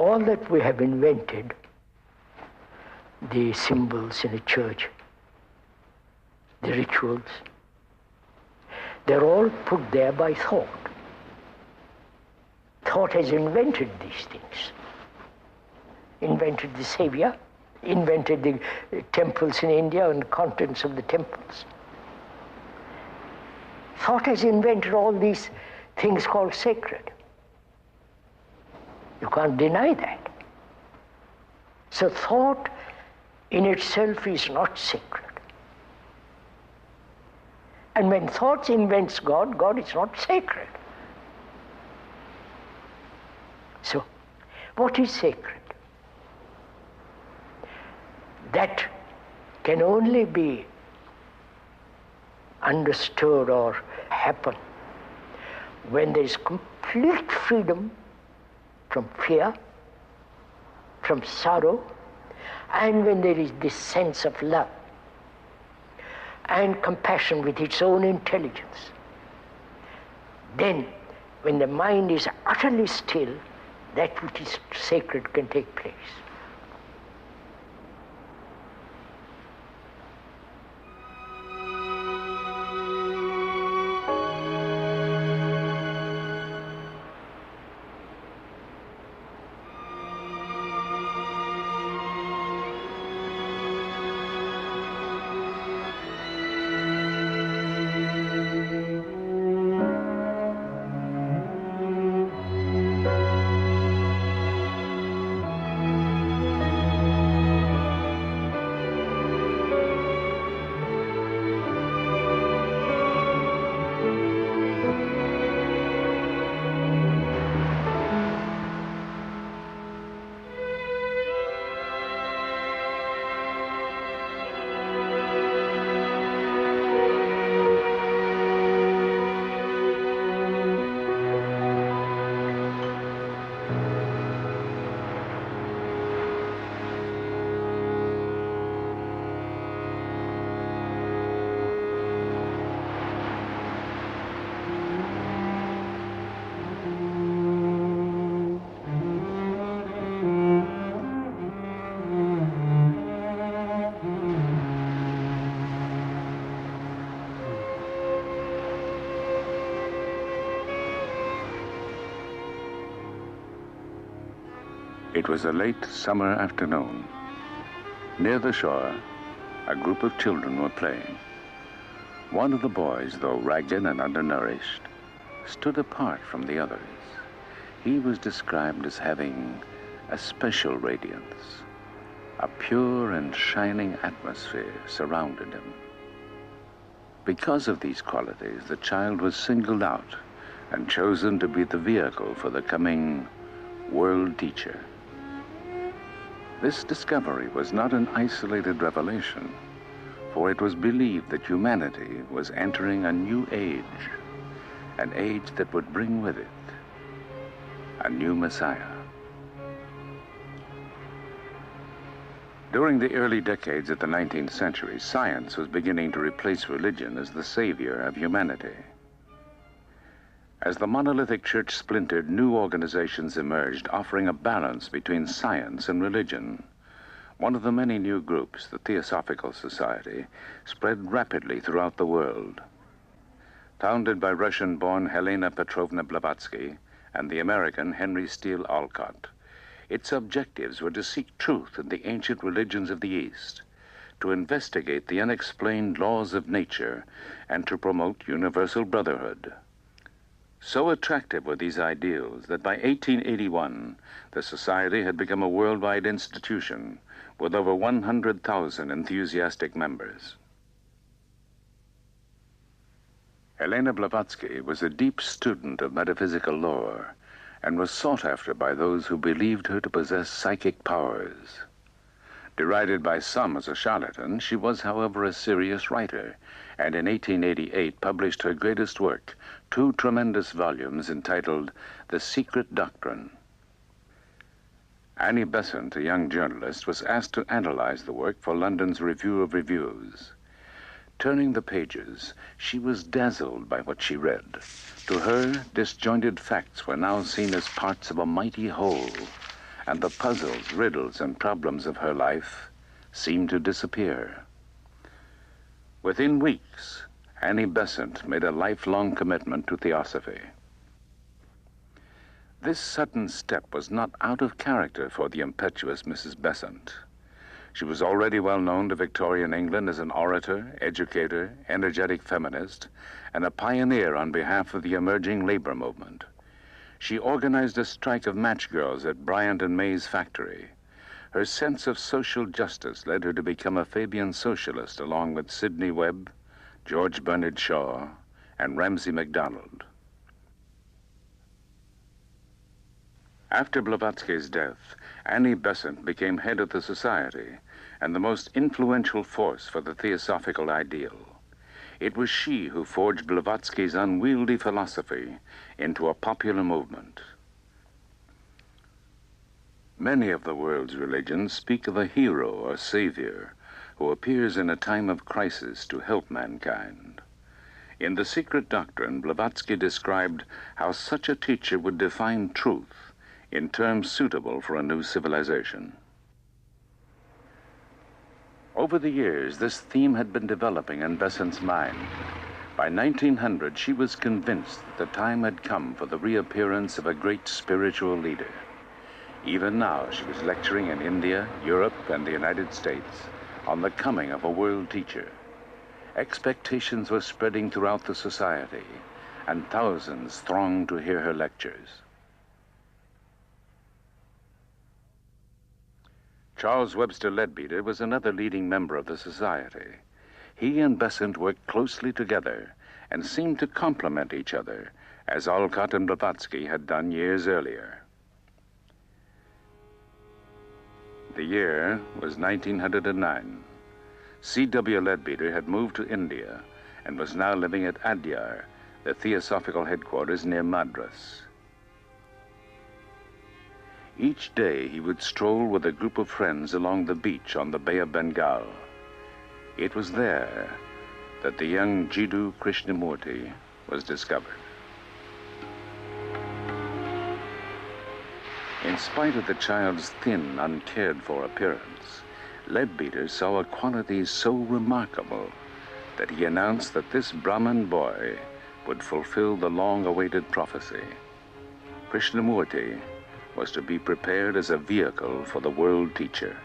all that we have invented, the symbols in a church, the rituals, they're all put there by thought. Thought has invented these things. Invented the Savior, invented the temples in India and the contents of the temples. Thought has invented all these things called sacred. You can't deny that. So thought in itself is not sacred. And when thought invents God, God is not sacred. So, what is sacred? That can only be understood or happen when there is complete freedom from fear, from sorrow, and when there is this sense of love and compassion with its own intelligence. Then, when the mind is utterly still, that which is sacred can take place. It was a late summer afternoon. Near the shore, a group of children were playing. One of the boys, though ragged and undernourished, stood apart from the others. He was described as having a special radiance. A pure and shining atmosphere surrounded him. Because of these qualities, the child was singled out and chosen to be the vehicle for the coming world teacher. This discovery was not an isolated revelation, for it was believed that humanity was entering a new age, an age that would bring with it a new Messiah. During the early decades of the 19th century, science was beginning to replace religion as the savior of humanity. As the monolithic church splintered, new organizations emerged, offering a balance between science and religion. One of the many new groups, the Theosophical Society, spread rapidly throughout the world. Founded by Russian-born Helena Petrovna Blavatsky and the American Henry Steele Olcott, its objectives were to seek truth in the ancient religions of the East, to investigate the unexplained laws of nature, and to promote universal brotherhood. So attractive were these ideals that by 1881, the Society had become a worldwide institution with over 100,000 enthusiastic members. Helena Blavatsky was a deep student of metaphysical lore and was sought after by those who believed her to possess psychic powers. Derided by some as a charlatan, she was, however, a serious writer, and in 1888 published her greatest work, 2 tremendous volumes entitled The Secret Doctrine. Annie Besant, a young journalist, was asked to analyze the work for London's Review of Reviews. Turning the pages, she was dazzled by what she read. To her, disjointed facts were now seen as parts of a mighty whole, and the puzzles, riddles, and problems of her life seemed to disappear. Within weeks, Annie Besant made a lifelong commitment to theosophy. This sudden step was not out of character for the impetuous Mrs. Besant. She was already well known to Victorian England as an orator, educator, energetic feminist, and a pioneer on behalf of the emerging labor movement. She organized a strike of match girls at Bryant and May's factory. Her sense of social justice led her to become a Fabian socialist along with Sidney Webb, George Bernard Shaw, and Ramsay MacDonald. After Blavatsky's death, Annie Besant became head of the society and the most influential force for the theosophical ideal. It was she who forged Blavatsky's unwieldy philosophy into a popular movement. Many of the world's religions speak of a hero or savior who appears in a time of crisis to help mankind. In The Secret Doctrine, Blavatsky described how such a teacher would define truth in terms suitable for a new civilization. Over the years, this theme had been developing in Besant's mind. By 1900, she was convinced that the time had come for the reappearance of a great spiritual leader. Even now, she was lecturing in India, Europe, and the United States on the coming of a world teacher. Expectations were spreading throughout the society, and thousands thronged to hear her lectures. Charles Webster Leadbeater was another leading member of the society. He and Besant worked closely together and seemed to complement each other, as Alcott and Blavatsky had done years earlier. The year was 1909. C.W. Leadbeater had moved to India and was now living at Adyar, the theosophical headquarters near Madras. Each day he would stroll with a group of friends along the beach on the Bay of Bengal. It was there that the young Jiddu Krishnamurti was discovered. In spite of the child's thin, uncared-for appearance, Leadbeater saw a quality so remarkable that he announced that this Brahmin boy would fulfill the long-awaited prophecy. Krishnamurti was to be prepared as a vehicle for the world teacher.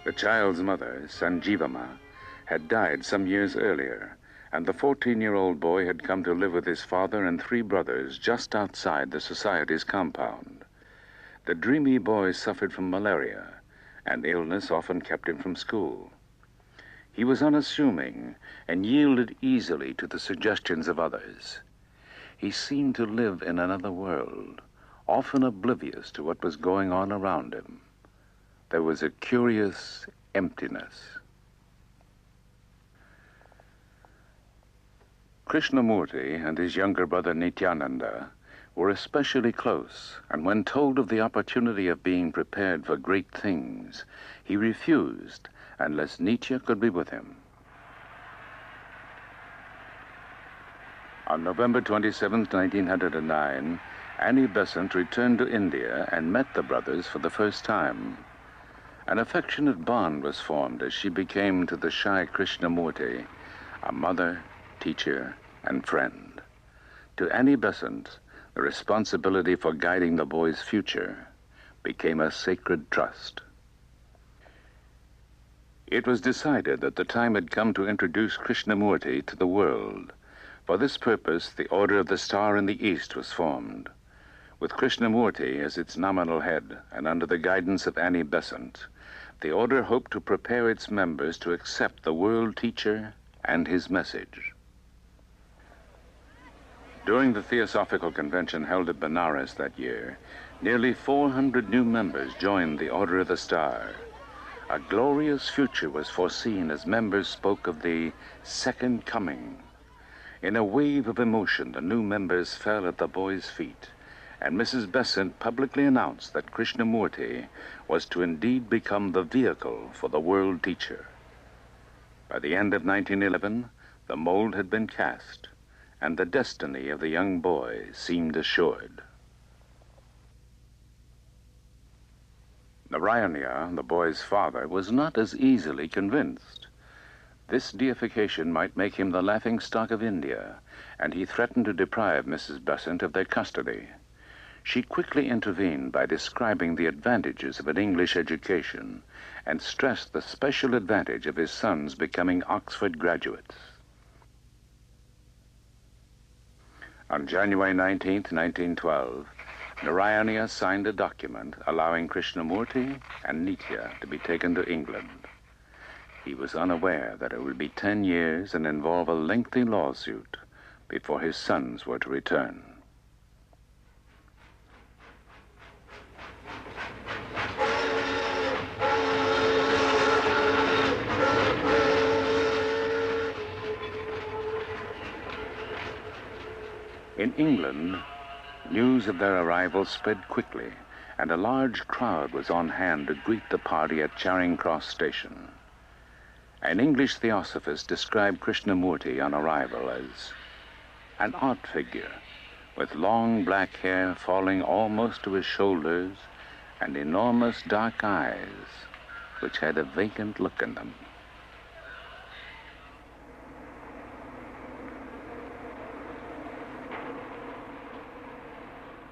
The child's mother, Sanjivama, had died some years earlier, and the 14-year-old boy had come to live with his father and 3 brothers just outside the society's compound. The dreamy boy suffered from malaria, and illness often kept him from school. He was unassuming and yielded easily to the suggestions of others. He seemed to live in another world, often oblivious to what was going on around him. There was a curious emptiness. Krishnamurti and his younger brother Nityananda were especially close, and when told of the opportunity of being prepared for great things, he refused unless Nitya could be with him. On November 27, 1909, Annie Besant returned to India and met the brothers for the first time. An affectionate bond was formed as she became to the shy Krishnamurti a mother, teacher, and friend. To Annie Besant, the responsibility for guiding the boy's future became a sacred trust. It was decided that the time had come to introduce Krishnamurti to the world. For this purpose, the Order of the Star in the East was formed. With Krishnamurti as its nominal head and under the guidance of Annie Besant, the order hoped to prepare its members to accept the world teacher and his message. During the Theosophical Convention held at Benares that year, nearly 400 new members joined the Order of the Star. A glorious future was foreseen as members spoke of the second coming. In a wave of emotion, the new members fell at the boy's feet, and Mrs. Besant publicly announced that Krishnamurti was to indeed become the vehicle for the world teacher. By the end of 1911, the mold had been cast, and the destiny of the young boy seemed assured. Narayana, the boy's father, was not as easily convinced. This deification might make him the laughingstock of India, and he threatened to deprive Mrs. Besant of their custody. She quickly intervened by describing the advantages of an English education and stressed the special advantage of his sons becoming Oxford graduates. On January 19, 1912, Narayana signed a document allowing Krishnamurti and Nitya to be taken to England. He was unaware that it would be 10 years and involve a lengthy lawsuit before his sons were to return. In England, news of their arrival spread quickly, and a large crowd was on hand to greet the party at Charing Cross Station. An English theosophist described Krishnamurti on arrival as an odd figure, with long black hair falling almost to his shoulders and enormous dark eyes, which had a vacant look in them.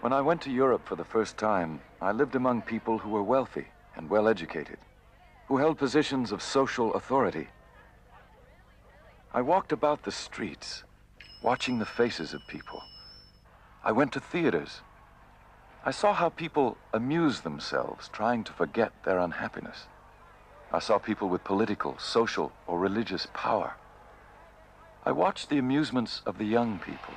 When I went to Europe for the first time, I lived among people who were wealthy and well-educated, who held positions of social authority. I walked about the streets, watching the faces of people. I went to theaters. I saw how people amused themselves, trying to forget their unhappiness. I saw people with political, social, or religious power. I watched the amusements of the young people.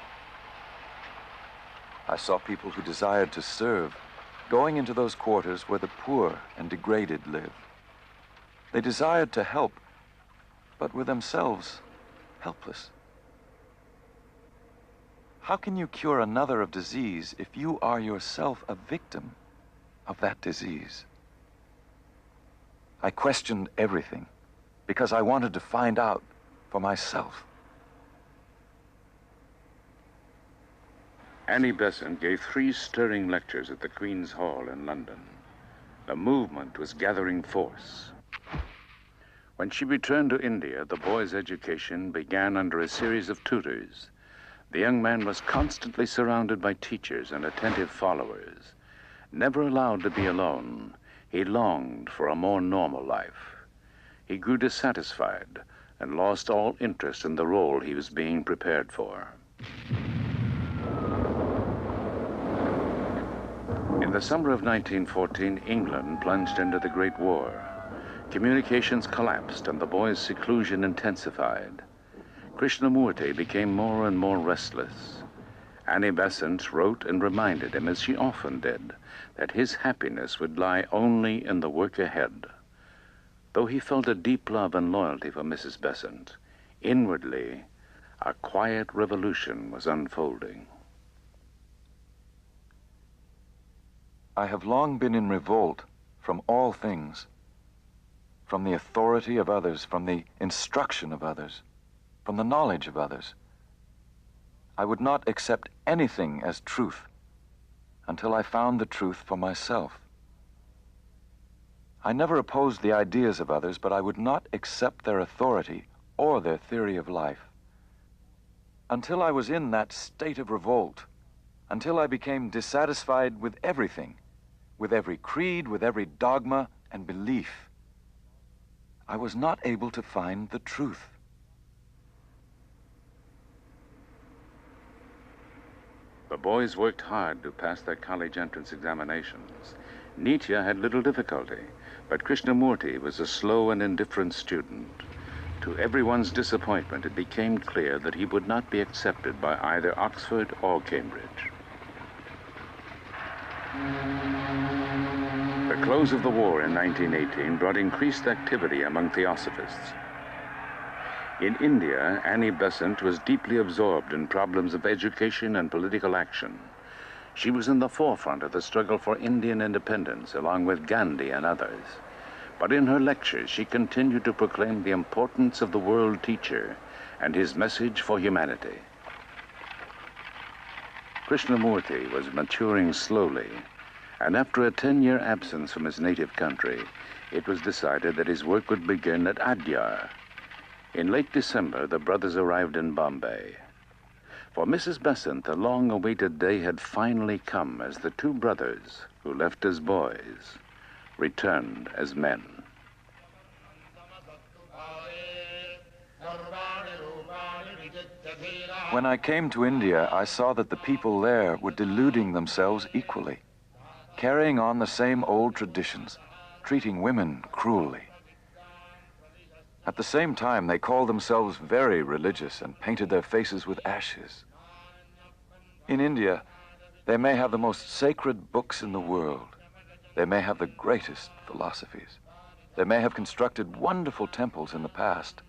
I saw people who desired to serve, going into those quarters where the poor and degraded live. They desired to help, but were themselves helpless. How can you cure another of disease if you are yourself a victim of that disease? I questioned everything because I wanted to find out for myself. Annie Besant gave 3 stirring lectures at the Queen's Hall in London. The movement was gathering force. When she returned to India, the boy's education began under a series of tutors. The young man was constantly surrounded by teachers and attentive followers. Never allowed to be alone, he longed for a more normal life. He grew dissatisfied and lost all interest in the role he was being prepared for. In the summer of 1914, England plunged into the Great War. Communications collapsed and the boy's seclusion intensified. Krishnamurti became more and more restless. Annie Besant wrote and reminded him, as she often did, that his happiness would lie only in the work ahead. Though he felt a deep love and loyalty for Mrs. Besant, inwardly, a quiet revolution was unfolding. I have long been in revolt from all things, from the authority of others, from the instruction of others, from the knowledge of others. I would not accept anything as truth until I found the truth for myself. I never opposed the ideas of others, but I would not accept their authority or their theory of life. Until I was in that state of revolt, until I became dissatisfied with everything, with every creed, with every dogma and belief, I was not able to find the truth. The boys worked hard to pass their college entrance examinations. Nitya had little difficulty, but Krishnamurti was a slow and indifferent student. To everyone's disappointment, it became clear that he would not be accepted by either Oxford or Cambridge. The close of the war in 1918 brought increased activity among theosophists. In India, Annie Besant was deeply absorbed in problems of education and political action. She was in the forefront of the struggle for Indian independence, along with Gandhi and others. But in her lectures, she continued to proclaim the importance of the world teacher and his message for humanity. Krishnamurti was maturing slowly, and after a 10-year absence from his native country, it was decided that his work would begin at Adyar. In late December, the brothers arrived in Bombay. For Mrs. Besant, the long-awaited day had finally come as the two brothers, who left as boys, returned as men. When I came to India, I saw that the people there were deluding themselves equally, carrying on the same old traditions, treating women cruelly. At the same time, they called themselves very religious and painted their faces with ashes. In India, they may have the most sacred books in the world. They may have the greatest philosophies. They may have constructed wonderful temples in the past,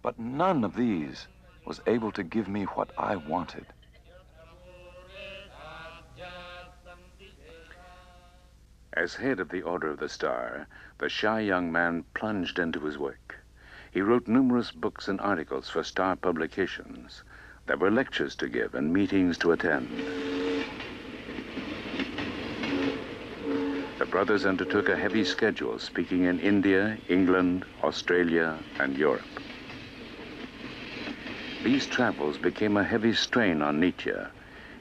but none of these was able to give me what I wanted. As head of the Order of the Star, the shy young man plunged into his work. He wrote numerous books and articles for Star publications. There were lectures to give and meetings to attend. The brothers undertook a heavy schedule, speaking in India, England, Australia, and Europe. These travels became a heavy strain on Nietzsche.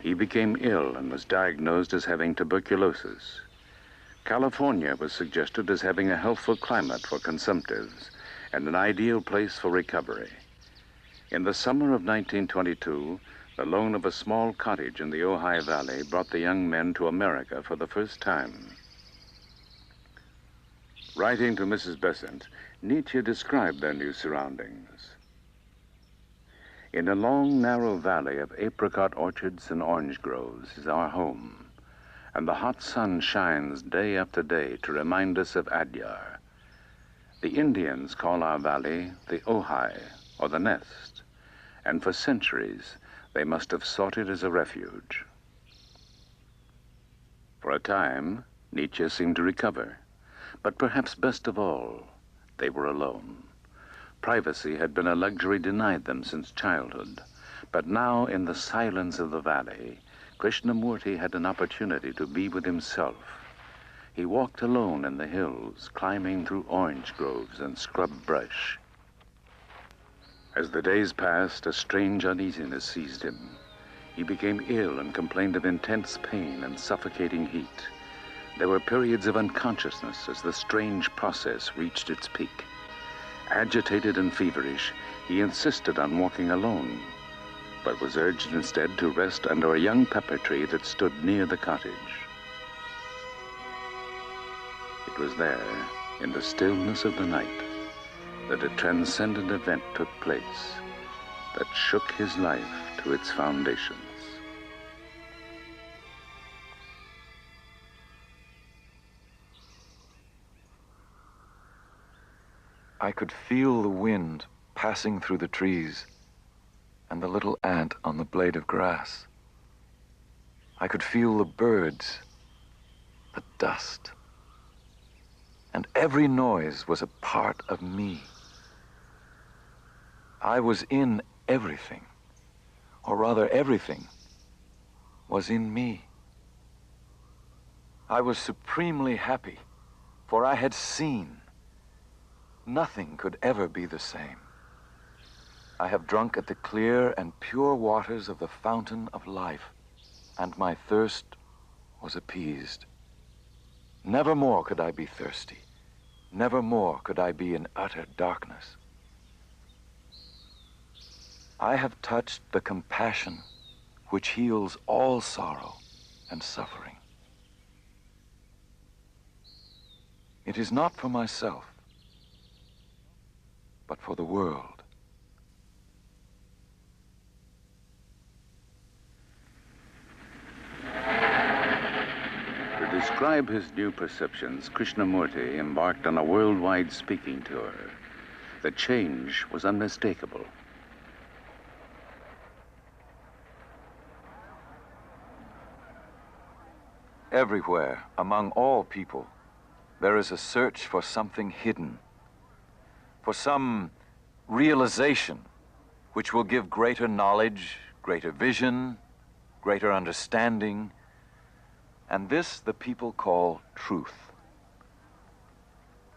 He became ill and was diagnosed as having tuberculosis. California was suggested as having a healthful climate for consumptives and an ideal place for recovery. In the summer of 1922, the loan of a small cottage in the Ojai Valley brought the young men to America for the first time. Writing to Mrs. Besant, Nietzsche described their new surroundings. In a long, narrow valley of apricot orchards and orange groves is our home, and the hot sun shines day after day to remind us of Adyar. The Indians call our valley the Ojai, or the nest, and for centuries they must have sought it as a refuge. For a time, Nietzsche seemed to recover, but perhaps best of all, they were alone. Privacy had been a luxury denied them since childhood, but now in the silence of the valley, Krishnamurti had an opportunity to be with himself. He walked alone in the hills, climbing through orange groves and scrub brush. As the days passed, a strange uneasiness seized him. He became ill and complained of intense pain and suffocating heat. There were periods of unconsciousness as the strange process reached its peak. Agitated and feverish, he insisted on walking alone, but was urged instead to rest under a young pepper tree that stood near the cottage. It was there, in the stillness of the night, that a transcendent event took place that shook his life to its foundations. I could feel the wind passing through the trees and the little ant on the blade of grass. I could feel the birds, the dust, and every noise was a part of me. I was in everything, or rather everything was in me. I was supremely happy, for I had seen. Nothing could ever be the same. I have drunk at the clear and pure waters of the fountain of life, and my thirst was appeased. Never more could I be thirsty. Never more could I be in utter darkness. I have touched the compassion which heals all sorrow and suffering. It is not for myself, but for the world. To describe his new perceptions, Krishnamurti embarked on a worldwide speaking tour. The change was unmistakable. Everywhere, among all people, there is a search for something hidden, for some realization which will give greater knowledge, greater vision, greater understanding, and this the people call truth.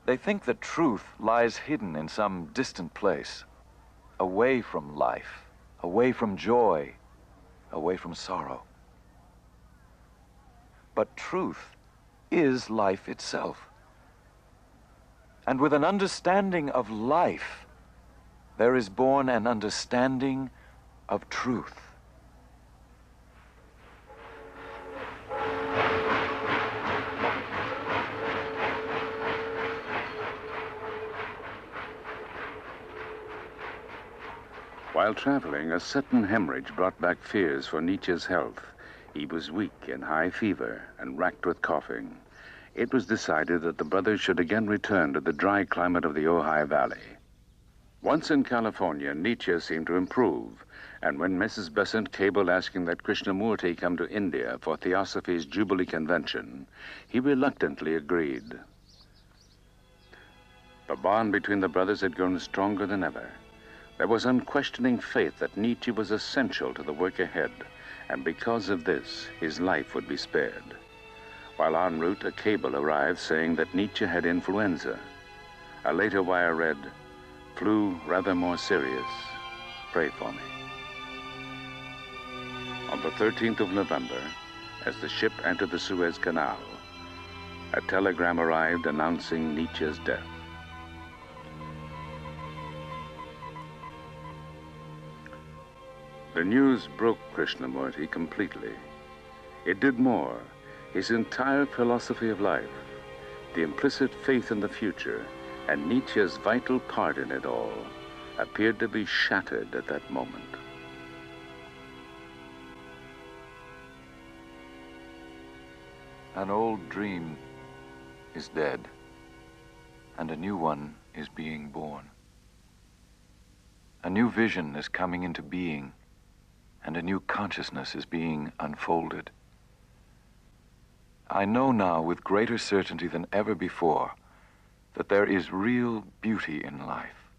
They think that truth lies hidden in some distant place, away from life, away from joy, away from sorrow. But truth is life itself. And with an understanding of life, there is born an understanding of truth. While traveling, a sudden hemorrhage brought back fears for Nietzsche's health. He was weak in high fever and racked with coughing. It was decided that the brothers should again return to the dry climate of the Ojai Valley. Once in California, Nietzsche seemed to improve, and when Mrs. Besant cabled asking that Krishnamurti come to India for Theosophy's Jubilee Convention, he reluctantly agreed. The bond between the brothers had grown stronger than ever. There was unquestioning faith that Nietzsche was essential to the work ahead, and because of this, his life would be spared. While en route, a cable arrived saying that Nietzsche had influenza. A later wire read, "Flu rather more serious. Pray for me." On the 13th of November, as the ship entered the Suez Canal, a telegram arrived announcing Nietzsche's death. The news broke Krishnamurti completely. It did more. His entire philosophy of life, the implicit faith in the future, and Nietzsche's vital part in it all, appeared to be shattered at that moment. An old dream is dead, and a new one is being born. A new vision is coming into being, and a new consciousness is being unfolded. I know now with greater certainty than ever before that there is real beauty in life,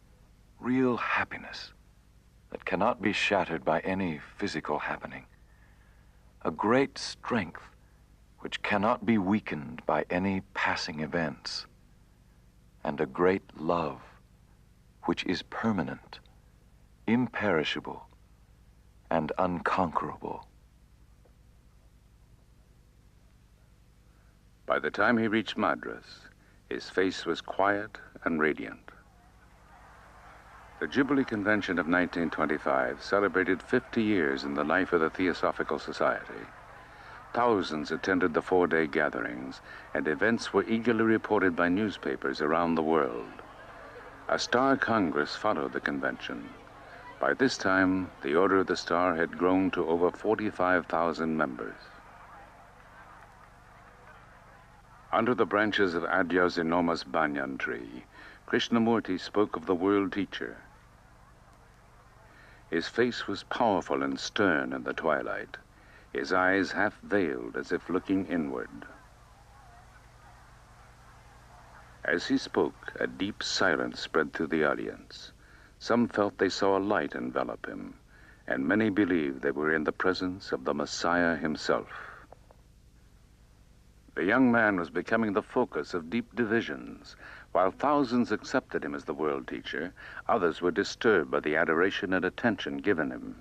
real happiness that cannot be shattered by any physical happening, a great strength which cannot be weakened by any passing events, and a great love which is permanent, imperishable, and unconquerable. By the time he reached Madras, his face was quiet and radiant. The Jubilee Convention of 1925 celebrated 50 years in the life of the Theosophical Society. Thousands attended the 4-day gatherings, and events were eagerly reported by newspapers around the world. A Star Congress followed the convention. By this time, the Order of the Star had grown to over 45,000 members. Under the branches of Adya's enormous banyan tree, Krishnamurti spoke of the world teacher. His face was powerful and stern in the twilight, his eyes half veiled as if looking inward. As he spoke, a deep silence spread through the audience. Some felt they saw a light envelop him, and many believed they were in the presence of the Messiah himself. The young man was becoming the focus of deep divisions. While thousands accepted him as the world teacher, others were disturbed by the adoration and attention given him.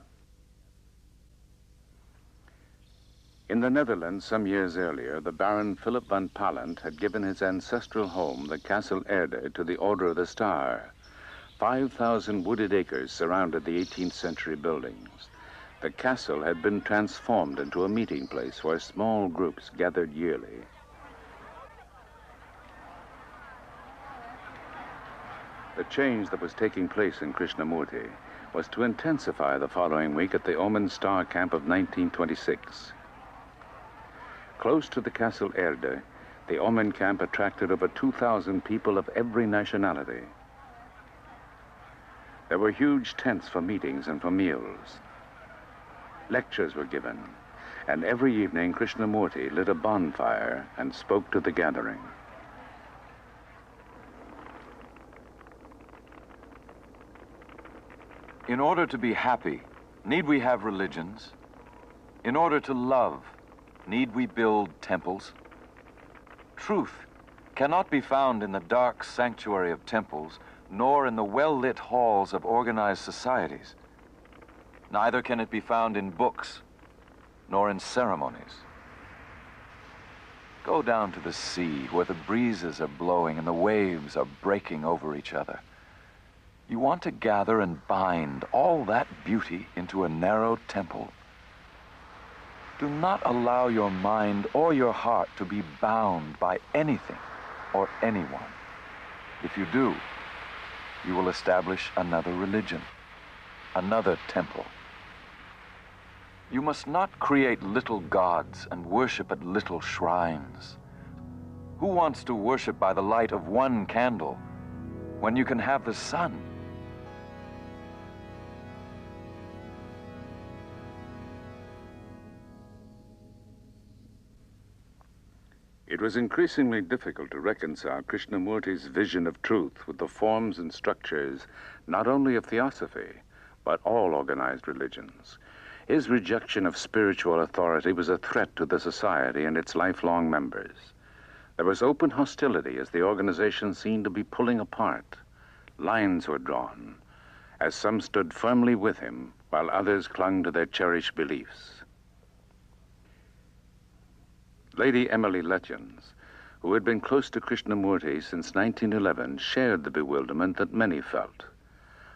In the Netherlands, some years earlier, the Baron Philip van Pallandt had given his ancestral home, the Castle Erde, to the Order of the Star. 5,000 wooded acres surrounded the 18th century buildings. The castle had been transformed into a meeting place where small groups gathered yearly. The change that was taking place in Krishnamurti was to intensify the following week at the Omen Star Camp of 1926. Close to the Castle Erde, the Omen camp attracted over 2,000 people of every nationality. There were huge tents for meetings and for meals. Lectures were given, and every evening Krishnamurti lit a bonfire and spoke to the gathering. In order to be happy, need we have religions? In order to love, need we build temples? Truth cannot be found in the dark sanctuary of temples, nor in the well-lit halls of organized societies. Neither can it be found in books, nor in ceremonies. Go down to the sea, where the breezes are blowing and the waves are breaking over each other. You want to gather and bind all that beauty into a narrow temple. Do not allow your mind or your heart to be bound by anything or anyone. If you do, you will establish another religion, another temple. You must not create little gods and worship at little shrines. Who wants to worship by the light of one candle when you can have the sun? It was increasingly difficult to reconcile Krishnamurti's vision of truth with the forms and structures not only of theosophy, but all organized religions. His rejection of spiritual authority was a threat to the society and its lifelong members. There was open hostility as the organization seemed to be pulling apart. Lines were drawn, as some stood firmly with him, while others clung to their cherished beliefs. Lady Emily Letchens, who had been close to Krishnamurti since 1911, shared the bewilderment that many felt.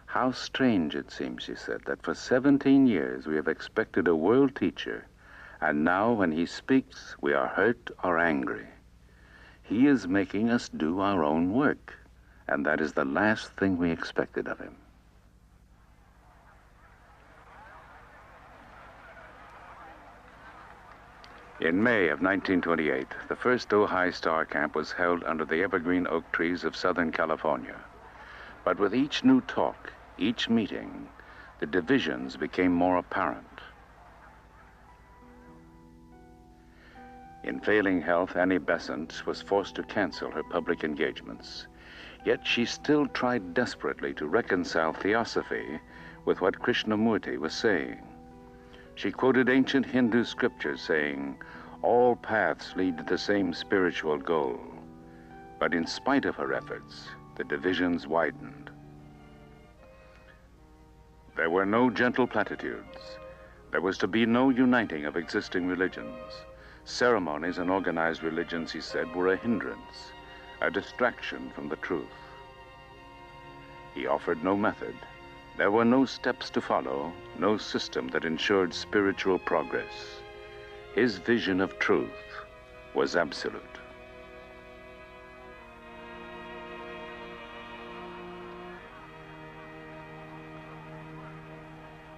How strange it seems, she said, that for 17 years we have expected a world teacher, and now when he speaks, we are hurt or angry. He is making us do our own work, and that is the last thing we expected of him. In May of 1928, the first Ojai Star Camp was held under the evergreen oak trees of Southern California. But with each new talk, each meeting, the divisions became more apparent. In failing health, Annie Besant was forced to cancel her public engagements. Yet she still tried desperately to reconcile theosophy with what Krishnamurti was saying. She quoted ancient Hindu scriptures saying, "All paths lead to the same spiritual goal." But in spite of her efforts, the divisions widened. There were no gentle platitudes. There was to be no uniting of existing religions. Ceremonies and organized religions, he said, were a hindrance, a distraction from the truth. He offered no method. There were no steps to follow, no system that ensured spiritual progress. His vision of truth was absolute.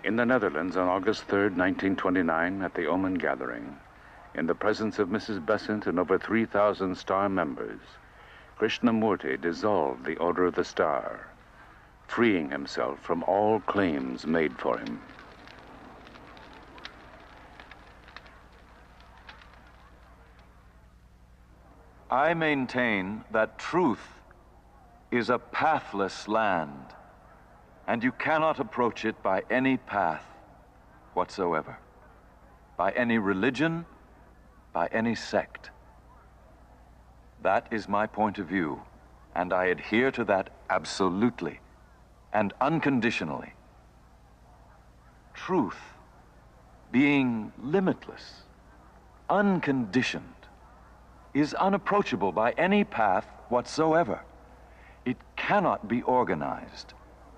In the Netherlands on August 3rd, 1929, at the Oman Gathering, in the presence of Mrs. Besant and over 3,000 Star members, Krishnamurti dissolved the Order of the Star, freeing himself from all claims made for him. I maintain that truth is a pathless land, and you cannot approach it by any path whatsoever, by any religion, by any sect. That is my point of view, and I adhere to that absolutely and unconditionally. Truth, being limitless, unconditioned, is unapproachable by any path whatsoever. It cannot be organized,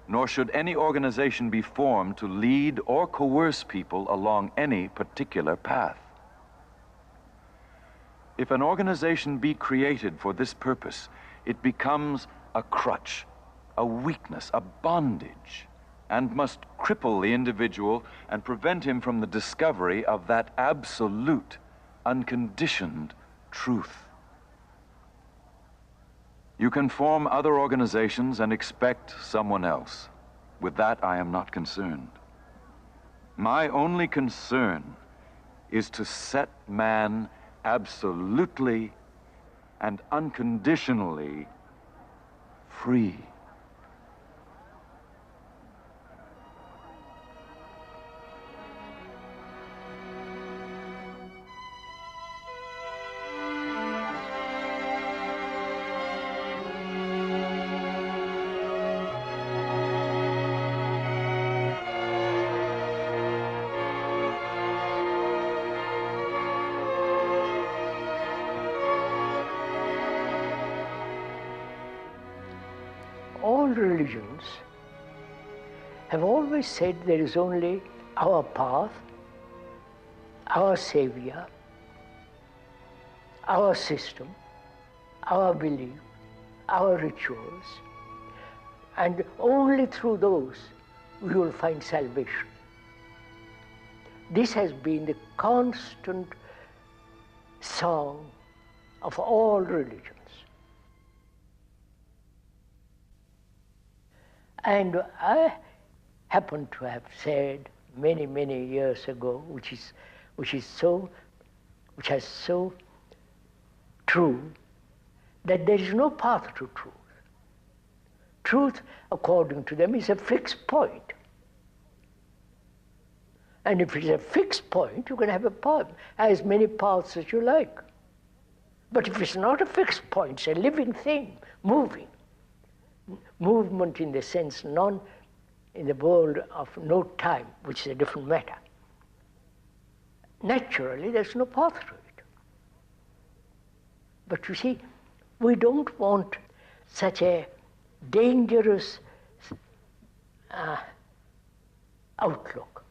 nor should any organization be formed to lead or coerce people along any particular path. If an organization be created for this purpose, it becomes a crutch, a weakness, a bondage, and must cripple the individual and prevent him from the discovery of that absolute, unconditioned truth. You can form other organizations and expect someone else. With that, I am not concerned. My only concern is to set man absolutely and unconditionally free. religions have always said there is only our path, our savior, our system, our belief, our rituals, and only through those we will find salvation. This has been the constant song of all religions. And I happen to have said many, many years ago, which has so true, that there is no path to truth. Truth, according to them, is a fixed point. And if it's a fixed point, you can have as many paths as you like. But if it's not a fixed point, it's a living thing, moving. Movement in the sense in the world of no time, which is a different matter. Naturally, there's no path to it. But you see, we don't want such a dangerous outlook.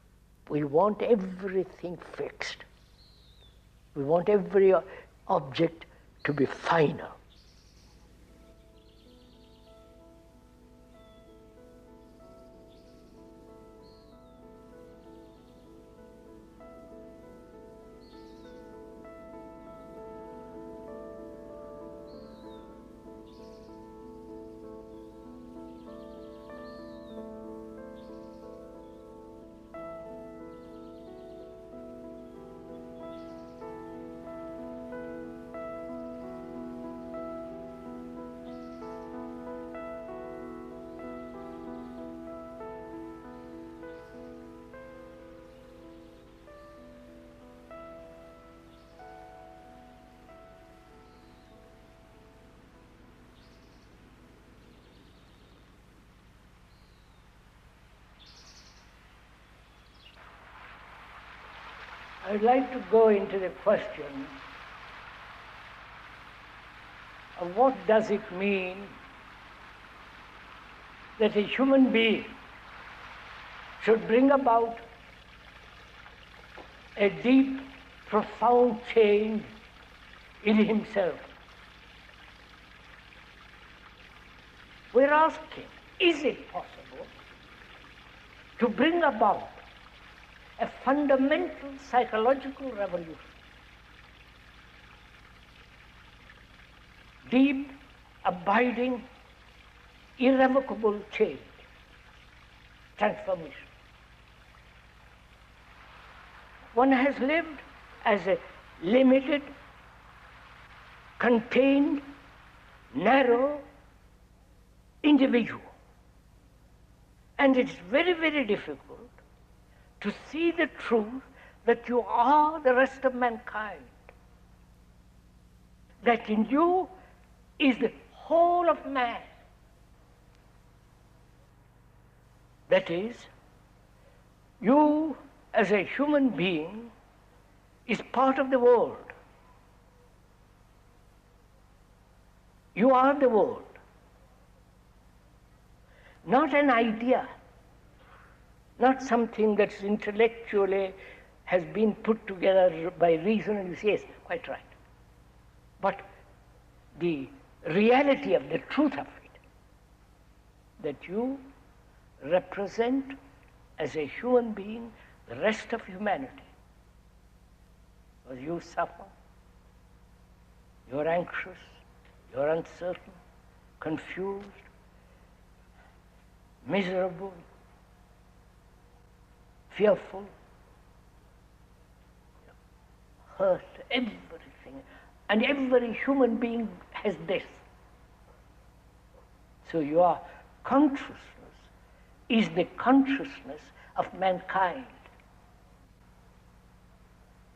We want everything fixed. We want every object to be final. I'd like to go into the question of what does it mean that a human being should bring about a deep, profound change in himself. We're asking, is it possible to bring about a fundamental psychological revolution? Deep, abiding, irrevocable change, transformation. One has lived as a limited, contained, narrow individual. And it's very, very difficult to see the truth that you are the rest of mankind. That in you is the whole of man. That is, you as a human being is part of the world. You are the world. Not an idea, not something that's intellectually has been put together by reason and you say, yes, quite right. But the reality of the truth of it, that you represent as a human being the rest of humanity. Because you suffer, you're anxious, you're uncertain, confused, miserable, fearful, hurt, everything. And every human being has this. So your consciousness is the consciousness of mankind.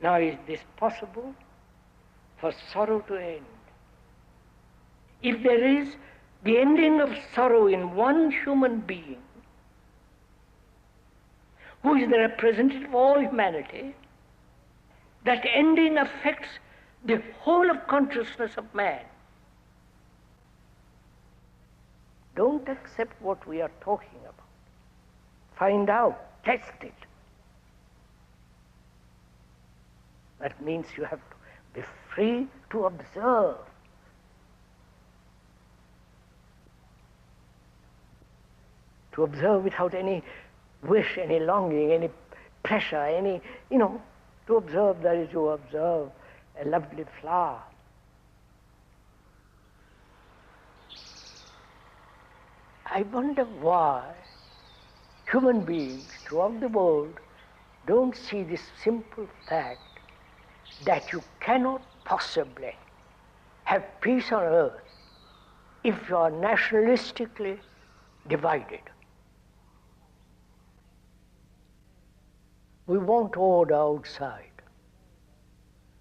Now, is this possible for sorrow to end? If there is the ending of sorrow in one human being, who is the representative of all humanity, that ending affects the whole of consciousness of man. Don't accept what we are talking about. Find out, test it. That means you have to be free to observe. To observe without any wish, any longing, any pressure, to observe that is to observe a lovely flower. I wonder why human beings throughout the world don't see this simple fact that you cannot possibly have peace on earth if you are nationalistically divided. We want order outside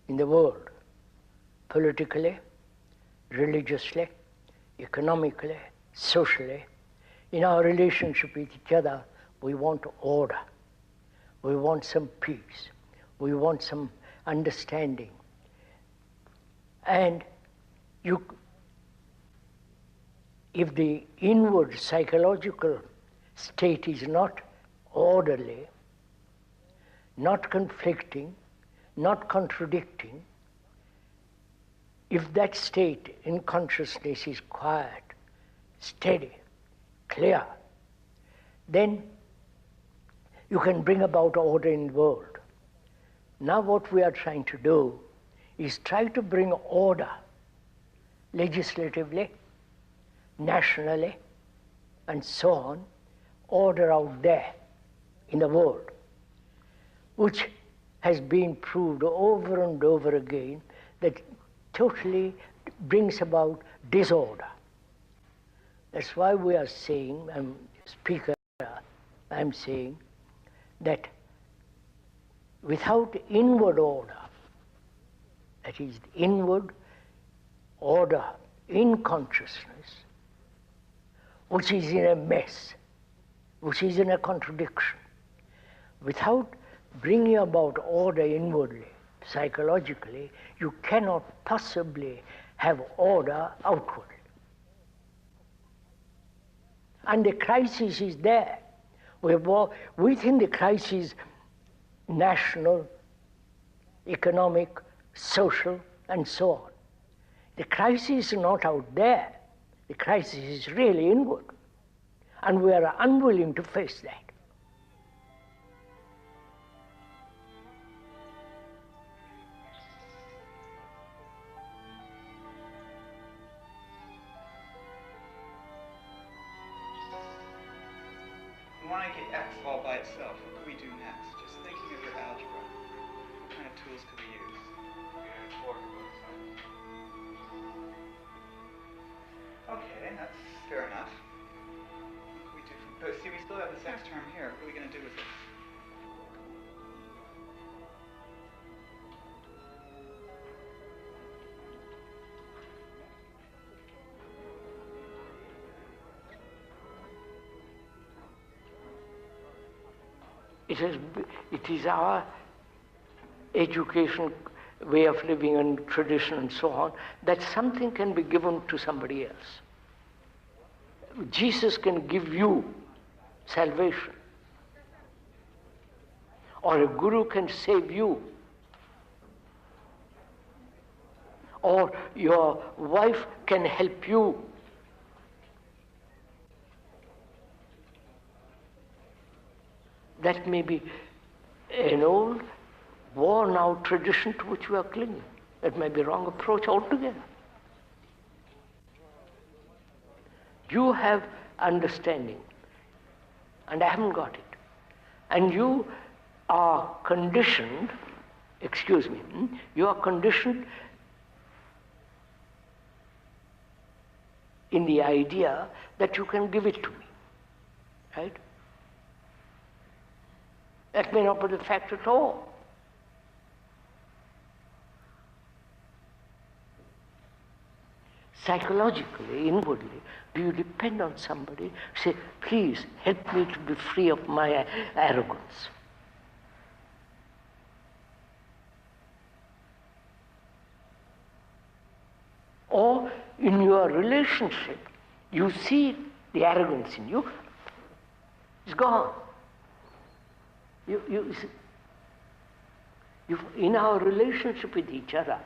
in the world, politically, religiously, economically, socially. In our relationship with each other, we want order. We want some peace. We want some understanding. And if the inward psychological state is not orderly, not conflicting, not contradicting, if that state in consciousness is quiet, steady, clear, then you can bring about order in the world. Now what we are trying to do is try to bring order legislatively, nationally, and so on, order out there in the world, which has been proved over and over again that totally brings about disorder. That's why we are saying, I'm saying that without inward order, that is inward order in consciousness, which is in a mess, which is in a contradiction, without bringing about order inwardly, psychologically, you cannot possibly have order outwardly. And the crisis is there. Within the crisis, national, economic, social, and so on. The crisis is not out there. The crisis is really inward. And we are unwilling to face that. We want to get X all by itself. What could we do next? Just thinking of your algebra. What kind of tools could we use? Okay, that's fair enough. What could we do but see, we still have this X term here. What are we going to do with it? It is our education, way of living and tradition and so on, that something can be given to somebody else. Jesus can give you salvation. Or a guru can save you. Or your wife can help you. That may be an old, worn-out tradition to which we are clinging. That may be a wrong approach altogether. You have understanding, and I haven't got it. And you are conditioned, you are conditioned in the idea that you can give it to me, right? That may not be the fact at all. Psychologically, inwardly, do you depend on somebody? Say, please help me to be free of my arrogance. Or in your relationship, you see the arrogance in you is gone. In our relationship with each other,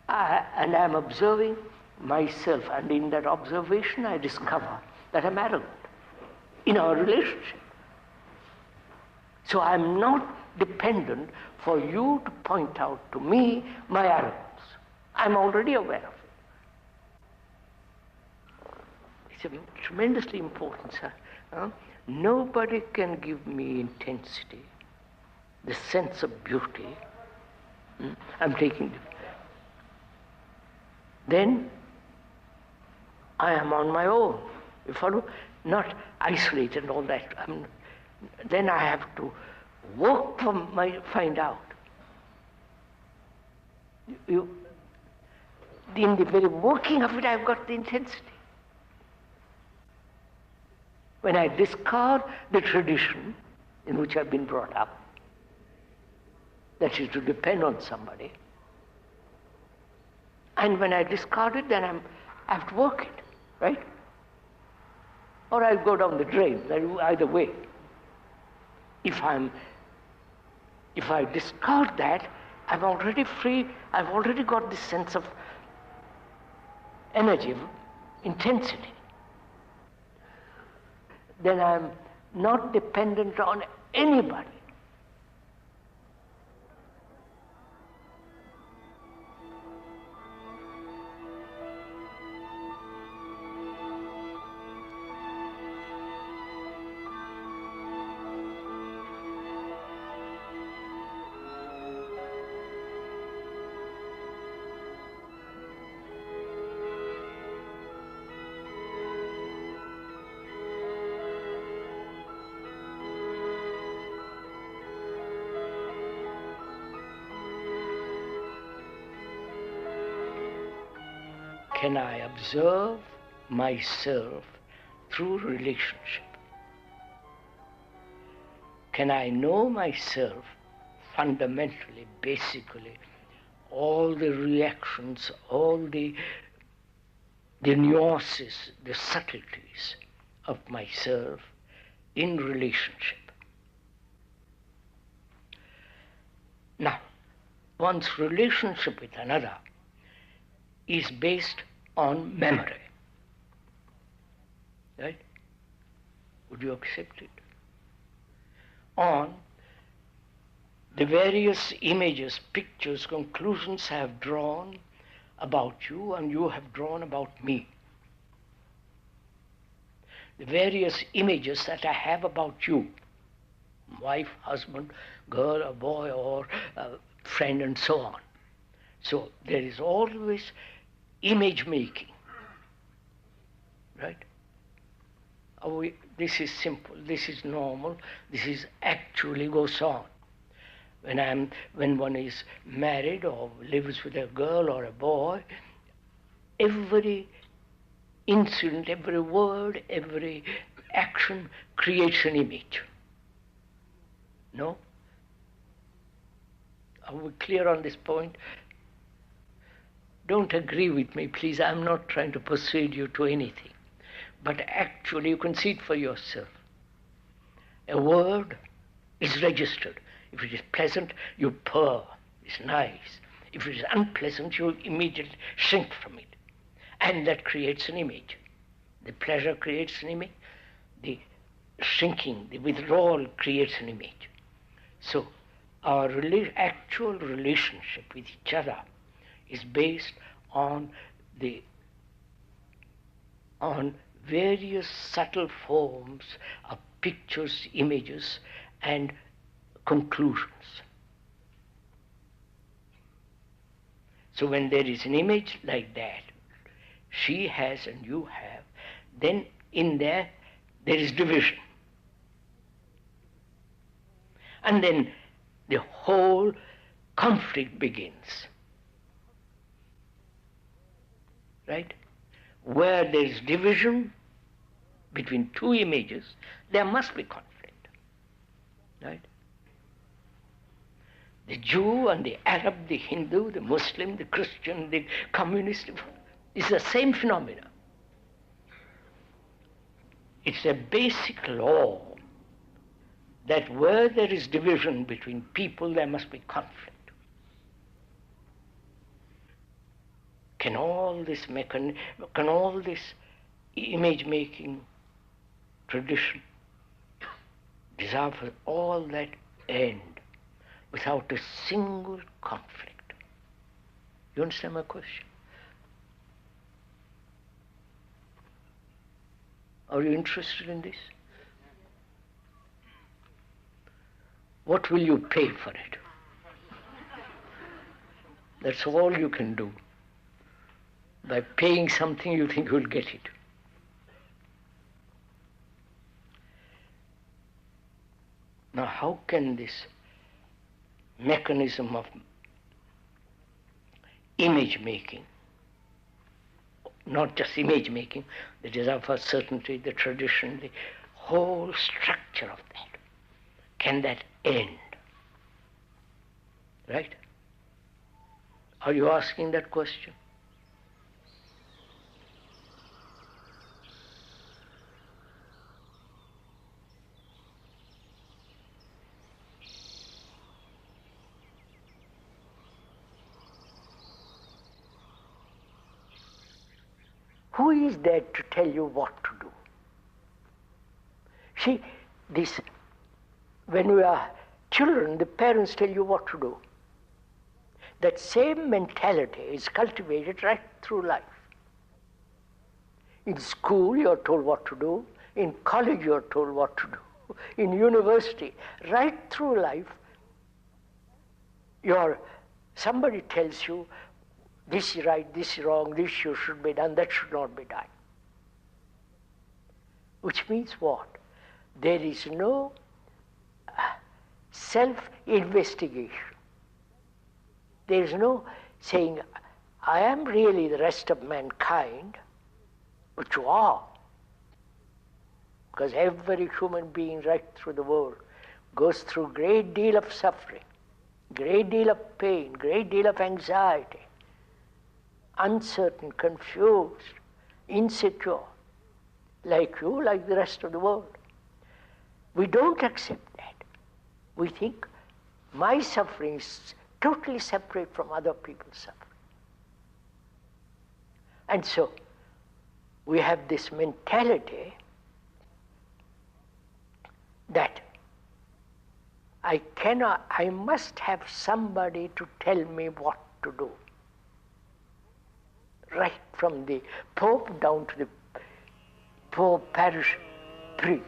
and I'm observing myself, and in that observation I discover that I'm arrogant in our relationship. So I'm not dependent for you to point out to me my arrogance. I'm already aware of it. It's tremendously important, sir. Nobody can give me intensity, the sense of beauty. I'm taking it. Then I am on my own. You follow? Not isolated and all that. Then I have to work find out. In the very working of it, I've got the intensity. When I discard the tradition in which I've been brought up, that is to depend on somebody, and when I discard it, then I have to work it, right? Or I'll go down the drain, either way. If I discard that, I'm already free, I've already got this sense of energy, of intensity. Then I'm not dependent on anybody. Can I observe myself through relationship? Can I know myself fundamentally, basically, all the reactions, all the nuances, the subtleties of myself in relationship? Now, one's relationship with another is based on memory, right? Would you accept it? On the various images, pictures, conclusions I have drawn about you and you have drawn about me. The various images that I have about you, wife, husband, girl, or boy, or friend, and so on. So there is always image making, right? This is simple, this is normal, this is actually goes on. When one is married or lives with a girl or a boy, every incident, every word, every action creates an image. No? Are we clear on this point? Don't agree with me, please. I'm not trying to persuade you to anything. But actually, you can see it for yourself. A word is registered. If it is pleasant, you purr. It's nice. If it is unpleasant, you immediately shrink from it. And that creates an image. The pleasure creates an image. The shrinking, the withdrawal creates an image. So our actual relationship with each other is based on various subtle forms of pictures, images, and conclusions. So when there is an image like that, she has and you have, then in there is division. And then the whole conflict begins. Right? Where there is division between two images, there must be conflict. Right? The Jew and the Arab, the Hindu, the Muslim, the Christian, the communist, is the same phenomena. It's a basic law that where there is division between people, there must be conflict. Can all this image-making tradition, desire, all that end without a single conflict? You understand my question? Are you interested in this? What will you pay for it? That's all you can do. By paying something you think you'll get it. Now how can this mechanism of image making, not just image making, the desire for certainty, the tradition, the whole structure of that, can that end? Right? Are you asking that question? Who is there to tell you what to do? See, when we are children, the parents tell you what to do. That same mentality is cultivated right through life. In school, you're told what to do. In college, you're told what to do. In university, right through life, somebody tells you, this is right, this is wrong, this should be done, that should not be done. Which means what? There is no self-investigation. There is no saying, I am really the rest of mankind, but you are. Because every human being right through the world goes through a great deal of suffering, great deal of pain, great deal of anxiety, uncertain, confused, insecure, like you, like the rest of the world. We don't accept that. We think my suffering is totally separate from other people's suffering. And so we have this mentality that I must have somebody to tell me what to do. Right from the Pope down to the poor parish priest.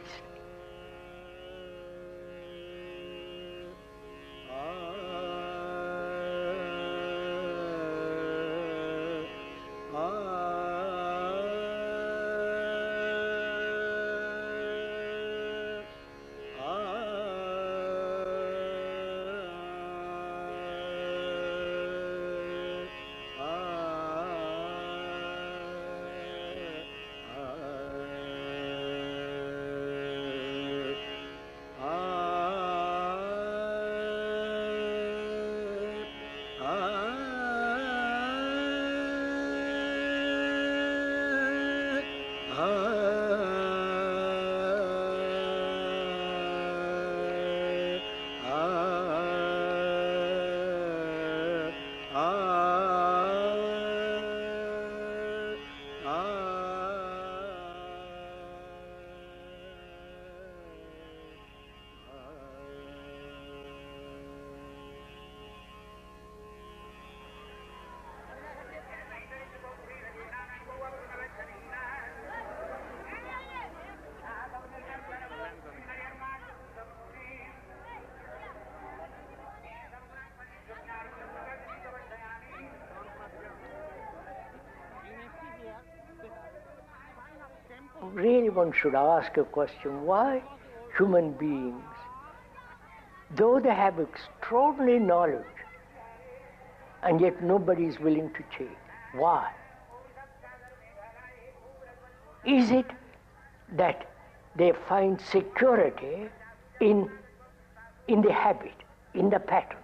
Really, one should ask a question, why human beings, though they have extraordinary knowledge, and yet nobody is willing to change? Why? Is it that they find security in the habit, in the pattern?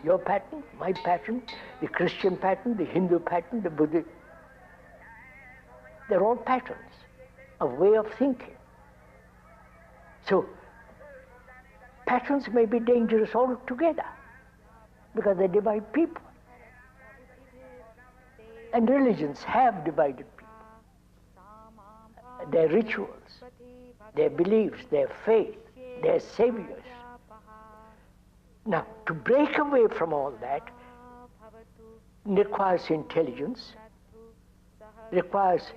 Your pattern, my pattern, the Christian pattern, the Hindu pattern, the Buddhist. They're all patterns. a way of thinking. So, patterns may be dangerous altogether because they divide people. And religions have divided people. Their rituals, their beliefs, their faith, their saviors. Now, to break away from all that requires intelligence, requires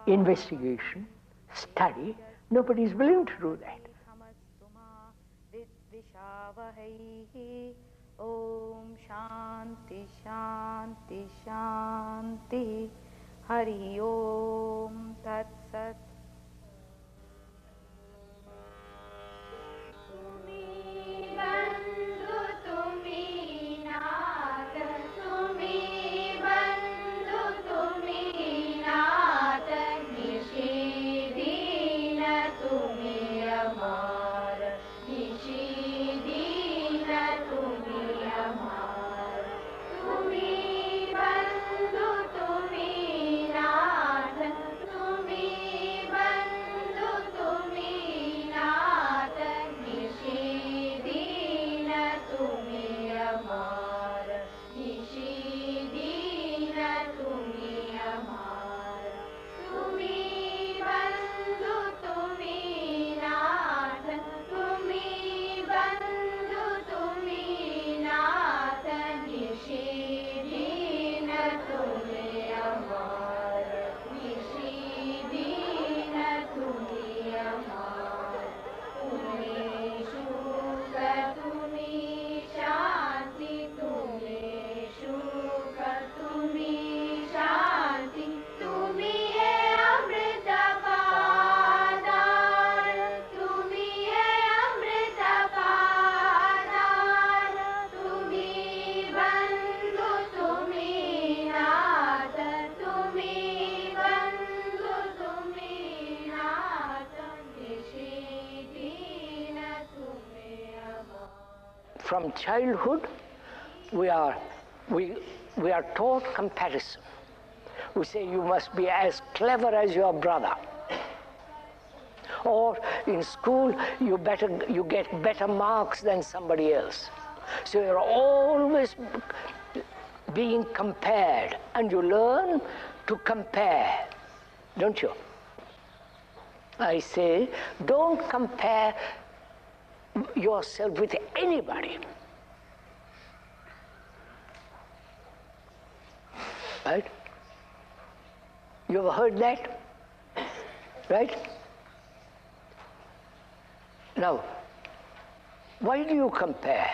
investigation, study. Nobody is willing to do that. Om Shanti Shanti Shanti Hari Om Tat Sat. From childhood, we are taught comparison. We say you must be as clever as your brother. Or in school, you get better marks than somebody else. So you're always being compared, and you learn to compare, don't you? I say, don't compare yourself with anybody. Right? You ever heard that? Right? Now, why do you compare?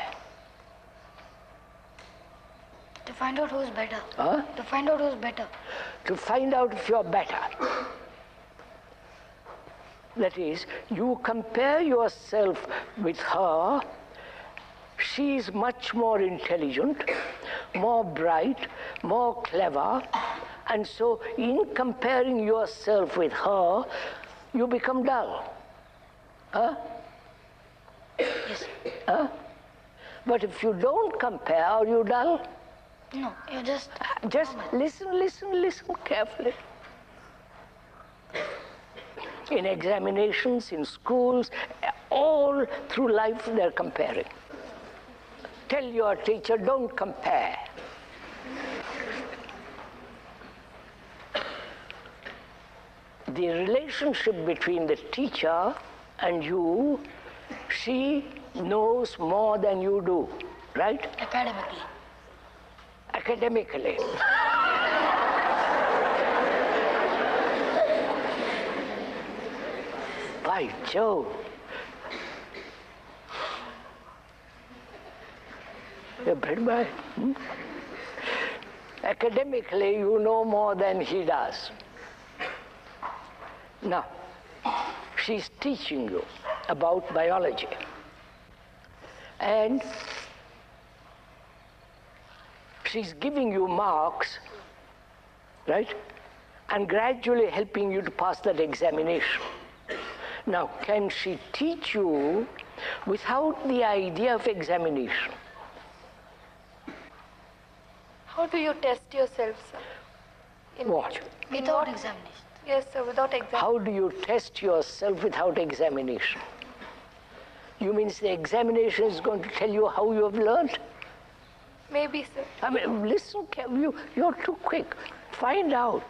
To find out who's better. Huh? To find out who's better. To find out if you're better. That is, you compare yourself with her. She is much more intelligent, more bright, more clever, and so in comparing yourself with her, you become dull. Huh? Yes. Huh? But if you don't compare, are you dull? No, you just... Just listen carefully. In examinations, in schools, all through life they're comparing. Tell your teacher, don't compare. The relationship between the teacher and you, she knows more than you do, right? Academically. Academically. By Jove. Academically, you know more than he does. Now, she's teaching you about biology. And she's giving you marks, right? And gradually helping you to pass that examination. Now, can she teach you without the idea of examination? How do you test yourself, sir? What? Without examination. Yes, sir, without exam. How do you test yourself without examination? You mean the examination is going to tell you how you have learned? Maybe, sir. I mean, listen, you're too quick. Find out.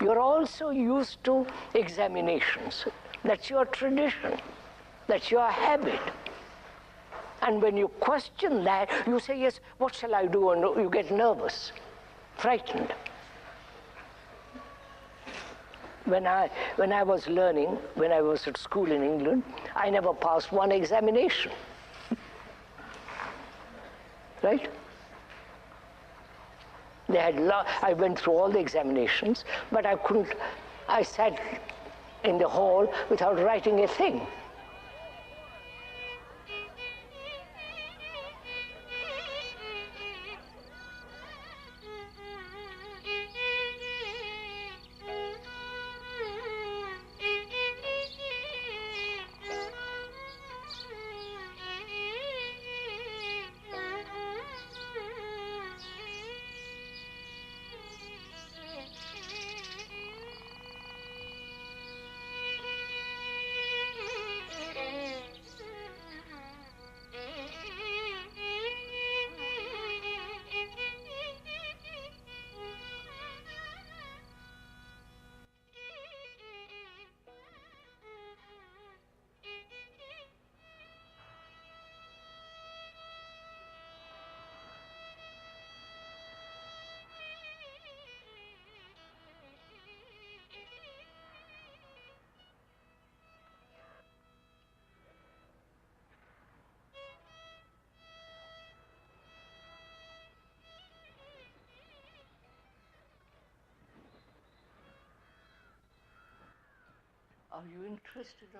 You're also used to examinations. That's your tradition. That's your habit. And when you question that, you say, yes, what shall I do? And you get nervous, frightened. When I was learning, when I was at school in England, I never passed one examination. Right? I went through all the examinations, but I sat in the hall without writing a thing.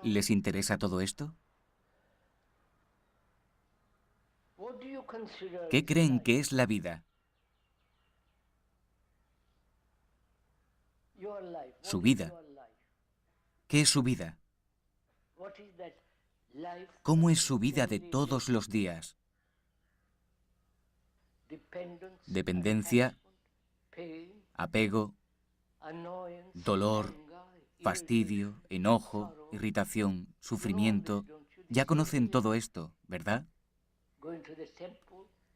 ¿Les interesa todo esto? ¿Qué creen que es la vida? Su vida. ¿Qué es su vida? ¿Cómo es su vida de todos los días? Dependencia, apego, dolor, fastidio, enojo, irritación, sufrimiento. Ya conocen todo esto, ¿verdad?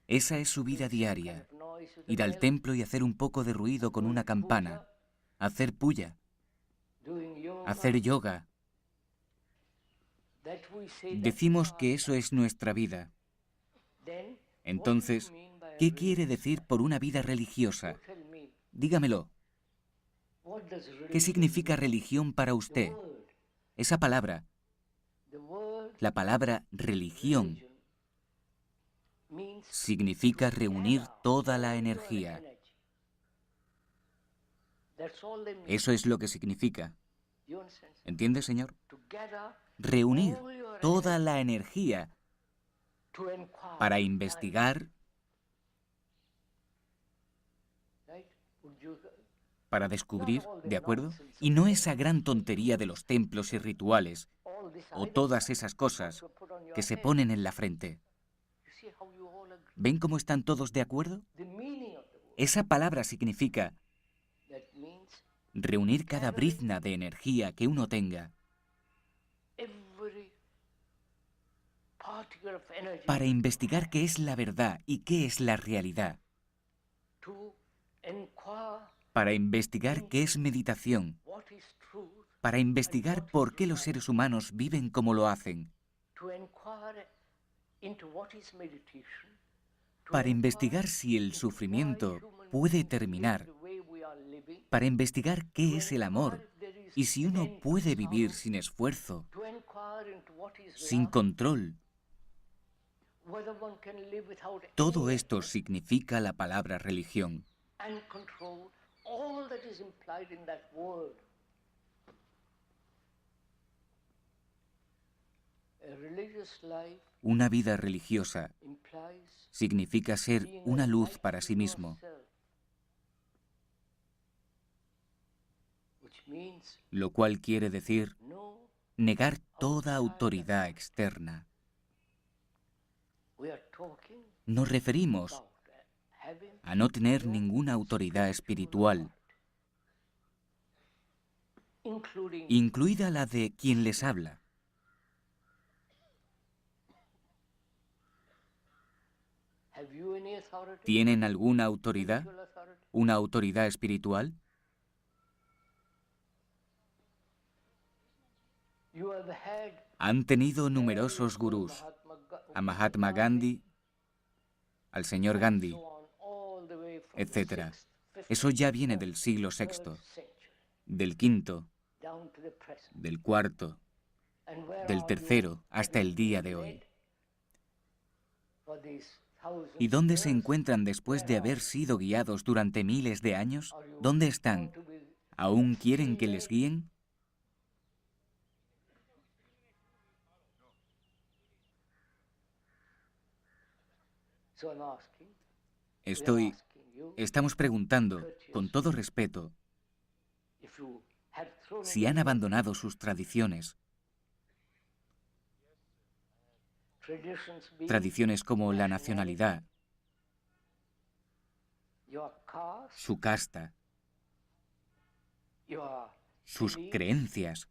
Esa es su vida diaria. Ir al templo y hacer un poco de ruido con una campana. Hacer puya. Hacer yoga. Decimos que eso es nuestra vida. Entonces, ¿qué quiere decir por una vida religiosa? Dígamelo. ¿Qué significa religión para usted? Esa palabra, la palabra religión, significa reunir toda la energía. Eso es lo que significa. ¿Entiende, señor? Reunir toda la energía para investigar, para descubrir, ¿de acuerdo? Y no esa gran tontería de los templos y rituales, o todas esas cosas que se ponen en la frente. ¿Ven cómo están todos de acuerdo? Esa palabra significa reunir cada brizna de energía que uno tenga para investigar qué es la verdad y qué es la realidad. Para investigar qué es meditación, para investigar por qué los seres humanos viven como lo hacen, para investigar si el sufrimiento puede terminar, para investigar qué es el amor y si uno puede vivir sin esfuerzo, sin control. Todo esto significa la palabra religión. Una vida religiosa significa ser una luz para sí mismo, lo cual quiere decir negar toda autoridad externa. Nos referimos a no tener ninguna autoridad espiritual. incluida la de quien les habla. ¿Tienen alguna autoridad? ¿Una autoridad espiritual? Han tenido numerosos gurús, a Mahatma Gandhi, al señor Gandhi, etc. Eso ya viene del siglo VI, del V, del IV, del III, hasta el día de hoy. ¿Y dónde se encuentran después de haber sido guiados durante miles de años? ¿Dónde están? ¿Aún quieren que les guíen? Estamos preguntando, con todo respeto, si han abandonado sus tradiciones. Tradiciones como la nacionalidad, su casta, sus creencias,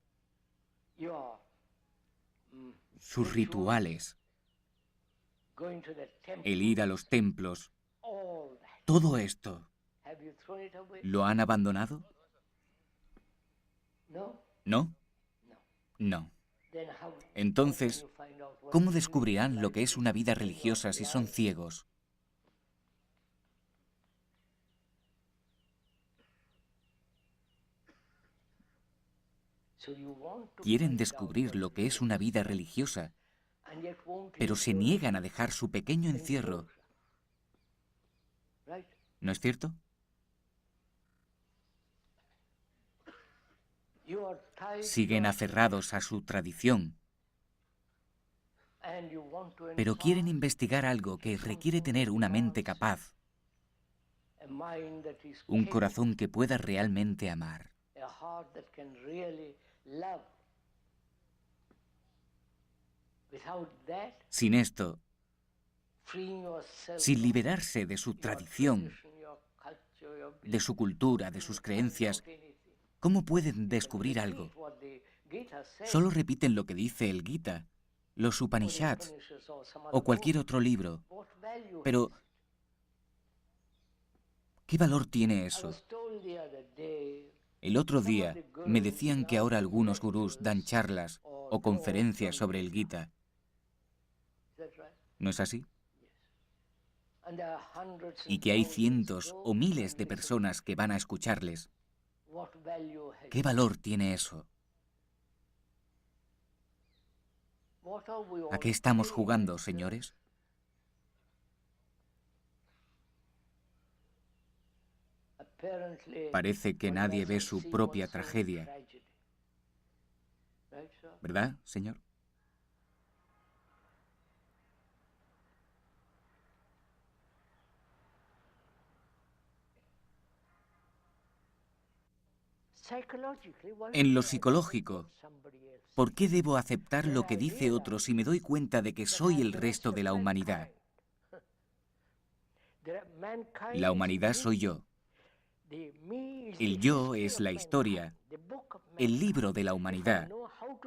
sus rituales, el ir a los templos, todo esto, ¿lo han abandonado? ¿No? No. Entonces, ¿cómo descubrirán lo que es una vida religiosa si son ciegos? Quieren descubrir lo que es una vida religiosa, pero se niegan a dejar su pequeño encierro. ¿No es cierto? Siguen aferrados a su tradición, pero quieren investigar algo que requiere tener una mente capaz, un corazón que pueda realmente amar. Sin esto, sin liberarse de su tradición, de su cultura, de sus creencias, ¿cómo pueden descubrir algo? Solo repiten lo que dice el Gita, los Upanishads o cualquier otro libro. Pero, ¿qué valor tiene eso? El otro día me decían que ahora algunos gurús dan charlas o conferencias sobre el Gita. ¿No es así? Y que hay cientos o miles de personas que van a escucharles. ¿Qué valor tiene eso? ¿A qué estamos jugando, señores? Parece que nadie ve su propia tragedia. ¿Verdad, señor? En lo psicológico, ¿por qué debo aceptar lo que dice otro si me doy cuenta de que soy el resto de la humanidad? La humanidad soy yo. El yo es la historia, el libro de la humanidad.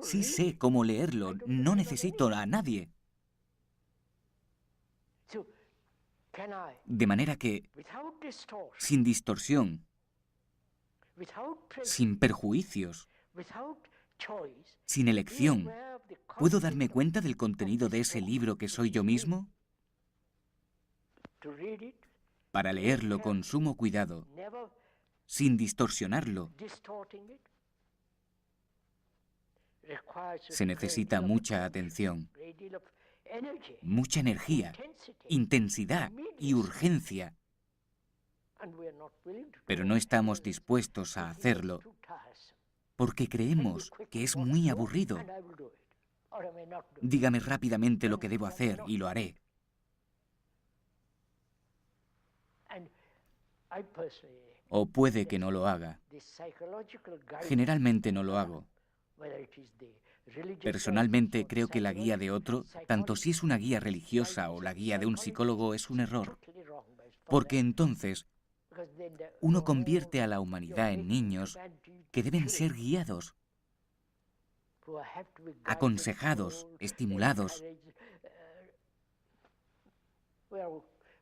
Sí sé cómo leerlo, no necesito a nadie. De manera que, sin distorsión, sin perjuicios, sin elección, ¿puedo darme cuenta del contenido de ese libro que soy yo mismo? Para leerlo con sumo cuidado, sin distorsionarlo, se necesita mucha atención, mucha energía, intensidad y urgencia. Pero no estamos dispuestos a hacerlo porque creemos que es muy aburrido. Dígame rápidamente lo que debo hacer y lo haré. O puede que no lo haga. Generalmente no lo hago. Personalmente creo que la guía de otro, tanto si es una guía religiosa o la guía de un psicólogo, es un error. Porque entonces uno convierte a la humanidad en niños que deben ser guiados, aconsejados, estimulados.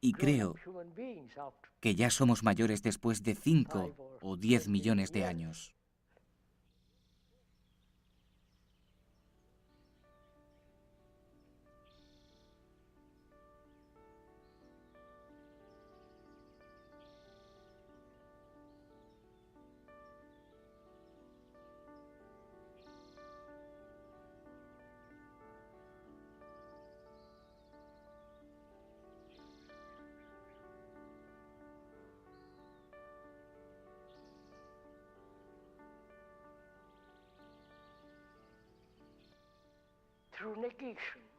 Y creo que ya somos mayores después de 5 o 10 millones de años.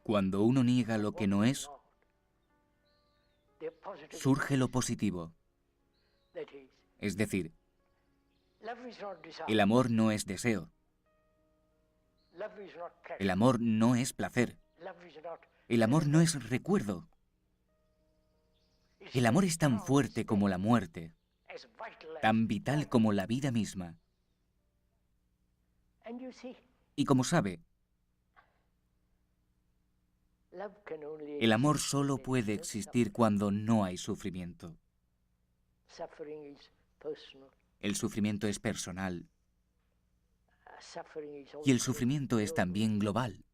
Cuando uno niega lo que no es, surge lo positivo. Es decir, el amor no es deseo. El amor no es placer. El amor no es recuerdo. El amor es tan fuerte como la muerte, tan vital como la vida misma. Y como sabe, el amor solo puede existir cuando no hay sufrimiento. El sufrimiento es personal y el sufrimiento es también global.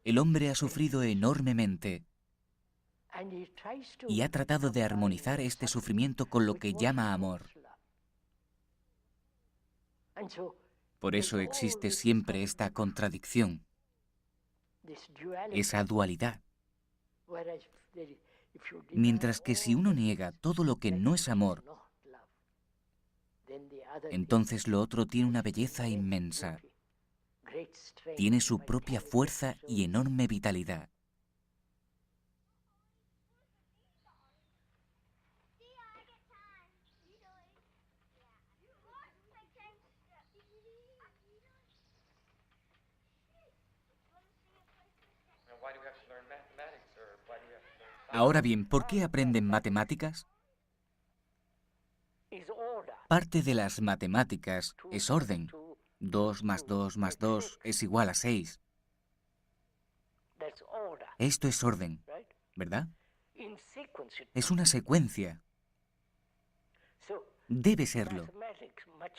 El hombre ha sufrido enormemente y ha tratado de armonizar este sufrimiento con lo que llama amor. Por eso existe siempre esta contradicción, esa dualidad. Mientras que si uno niega todo lo que no es amor, entonces lo otro tiene una belleza inmensa, tiene su propia fuerza y enorme vitalidad. Ahora bien, ¿por qué aprenden matemáticas? Parte de las matemáticas es orden. 2 más 2 más 2 es igual a 6. Esto es orden, ¿verdad? Es una secuencia. Debe serlo.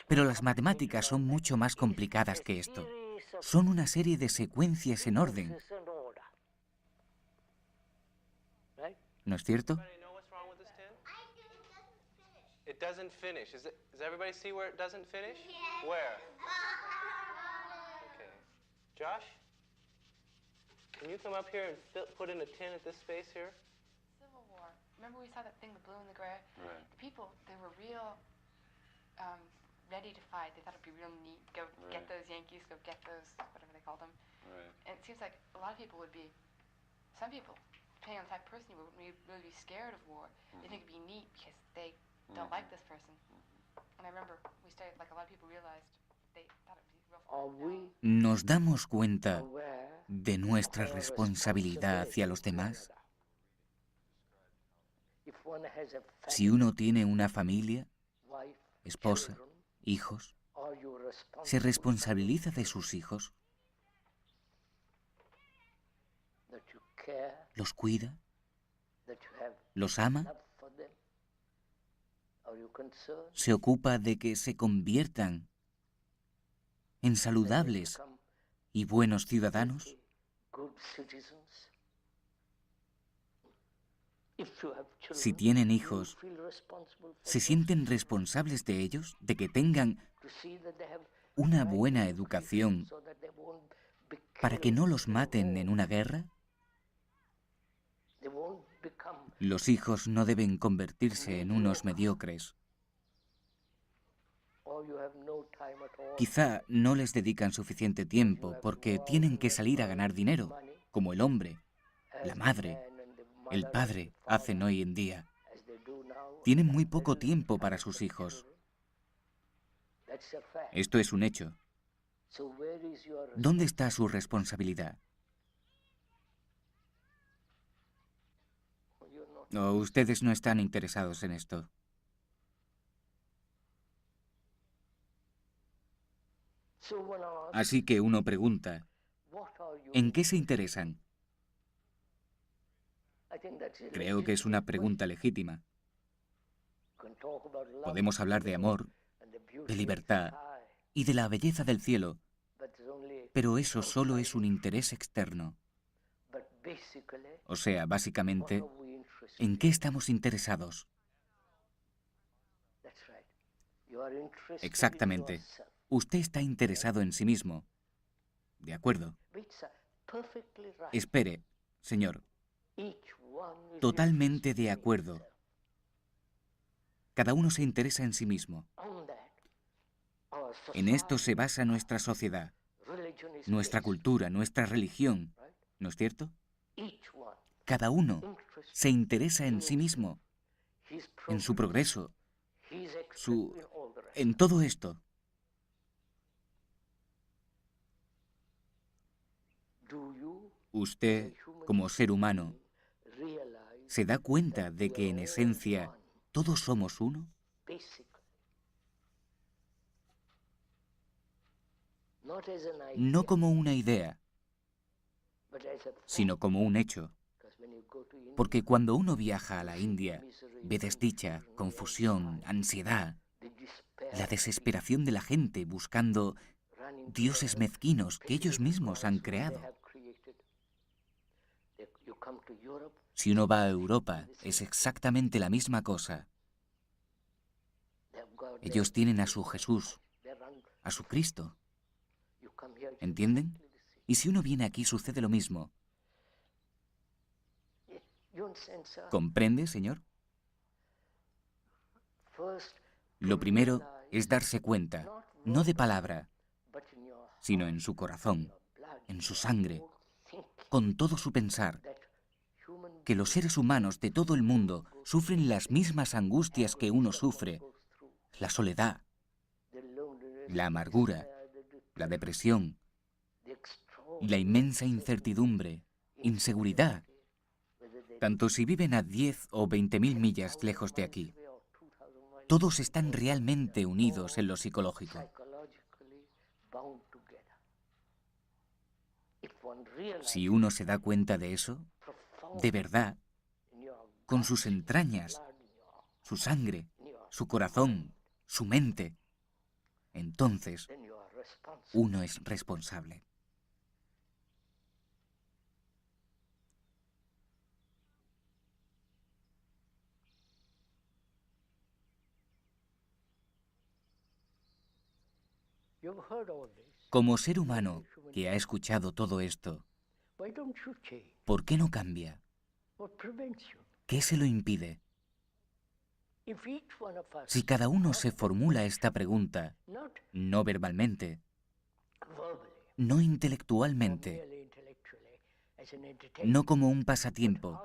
Pero las matemáticas son mucho más complicadas que esto. Son una serie de secuencias en orden. ¿No es cierto? It doesn't finish. Does everybody see where it doesn't finish? Yeah. Where? Okay. Josh? Can you come up here and put in a 10 at this space here? Civil War. Remember we saw that thing, the blue and the gray? Right. The people, they were real ready to fight. They thought it'd be real neat. Go get those Yankees, go get those, whatever they called them. Right. And it seems like a lot of people would be, some people, depending on the type of person you were, would really be scared of war. They think it'd be neat because they don't like this person. And I remember we studied, like a lot of people realized they thought it would be real fun. ¿Nos damos cuenta de nuestra responsabilidad hacia los demás? Si uno tiene una familia, esposa, hijos, ¿se responsabiliza de sus hijos? ¿Los cuida? ¿Los ama? ¿Se ocupa de que se conviertan en saludables y buenos ciudadanos? Si tienen hijos, ¿se sienten responsables de ellos, de que tengan una buena educación para que no los maten en una guerra? Los hijos no deben convertirse en unos mediocres. Quizá no les dedican suficiente tiempo porque tienen que salir a ganar dinero, como el hombre, la madre, el padre hacen hoy en día. Tienen muy poco tiempo para sus hijos. Esto es un hecho. ¿Dónde está su responsabilidad? ¿O ustedes no están interesados en esto? Así que uno pregunta, ¿en qué se interesan? Creo que es una pregunta legítima. Podemos hablar de amor, de libertad y de la belleza del cielo, pero eso solo es un interés externo. O sea, básicamente, ¿en qué estamos interesados? Exactamente. Usted está interesado en sí mismo. ¿De acuerdo? Espere, señor. Totalmente de acuerdo. Cada uno se interesa en sí mismo. En esto se basa nuestra sociedad, nuestra cultura, nuestra religión. ¿No es cierto? Cada uno se interesa en sí mismo, en su progreso, en todo esto. Usted, como ser humano, ¿se da cuenta de que en esencia todos somos uno? No como una idea, sino como un hecho. Porque cuando uno viaja a la India, ve desdicha, confusión, ansiedad, la desesperación de la gente buscando dioses mezquinos que ellos mismos han creado. Si uno va a Europa, es exactamente la misma cosa. Ellos tienen a su Jesús, a su Cristo. ¿Entienden? Y si uno viene aquí, sucede lo mismo. ¿Comprende, señor? Lo primero es darse cuenta, no de palabra, sino en su corazón, en su sangre, con todo su pensar, que los seres humanos de todo el mundo sufren las mismas angustias que uno sufre: la soledad, la amargura, la depresión, la inmensa incertidumbre, inseguridad, tanto si viven a 10 o 20.000 millas lejos de aquí. Todos están realmente unidos en lo psicológico. Si uno se da cuenta de eso, de verdad, con sus entrañas, su sangre, su corazón, su mente, entonces uno es responsable. Como ser humano que ha escuchado todo esto, ¿por qué no cambia? ¿Qué se lo impide? Si cada uno se formula esta pregunta, no verbalmente, no intelectualmente, no como un pasatiempo,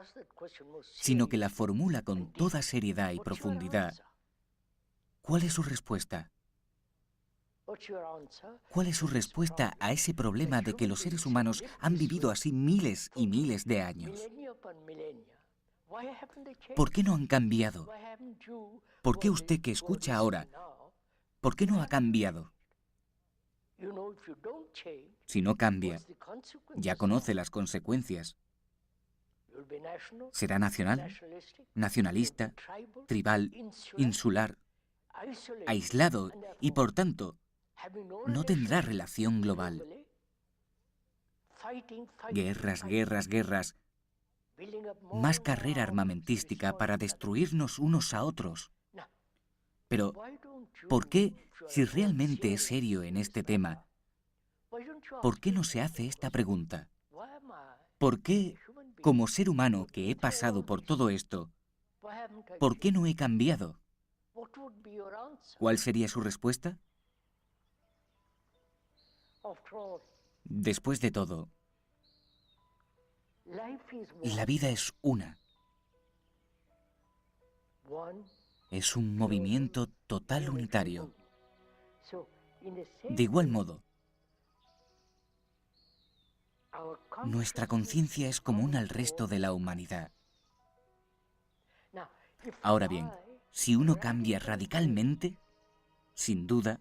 sino que la formula con toda seriedad y profundidad, ¿cuál es su respuesta? ¿Cuál es su respuesta a ese problema de que los seres humanos han vivido así miles y miles de años? ¿Por qué no han cambiado? ¿Por qué usted que escucha ahora, por qué no ha cambiado? Si no cambia, ya conoce las consecuencias. Será nacional, nacionalista, tribal, insular, aislado y, por tanto, no tendrá relación global. Guerras, guerras, guerras. Más carrera armamentística para destruirnos unos a otros. Pero, ¿por qué, si realmente es serio en este tema, por qué no se hace esta pregunta? ¿Por qué, como ser humano que he pasado por todo esto, por qué no he cambiado? ¿Cuál sería su respuesta? Después de todo, la vida es una. Es un movimiento total unitario. De igual modo, nuestra conciencia es común al resto de la humanidad. Ahora bien, si uno cambia radicalmente, sin duda,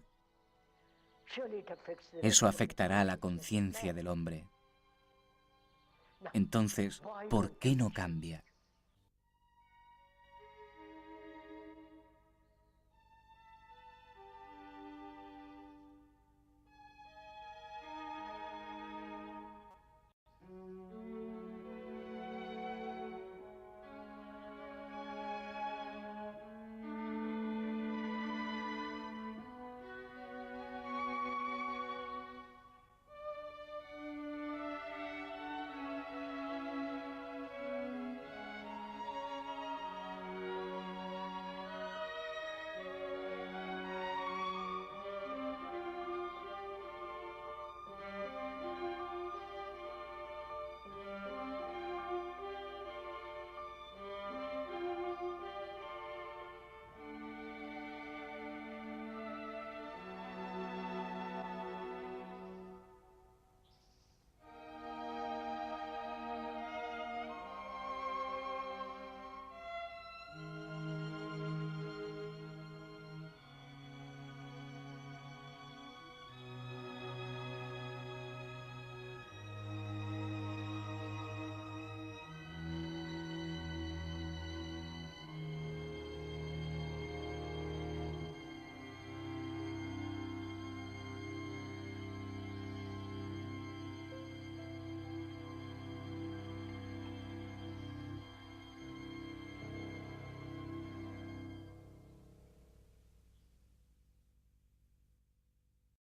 Eso afectará a la conciencia del hombre. Entonces, ¿por qué no cambia?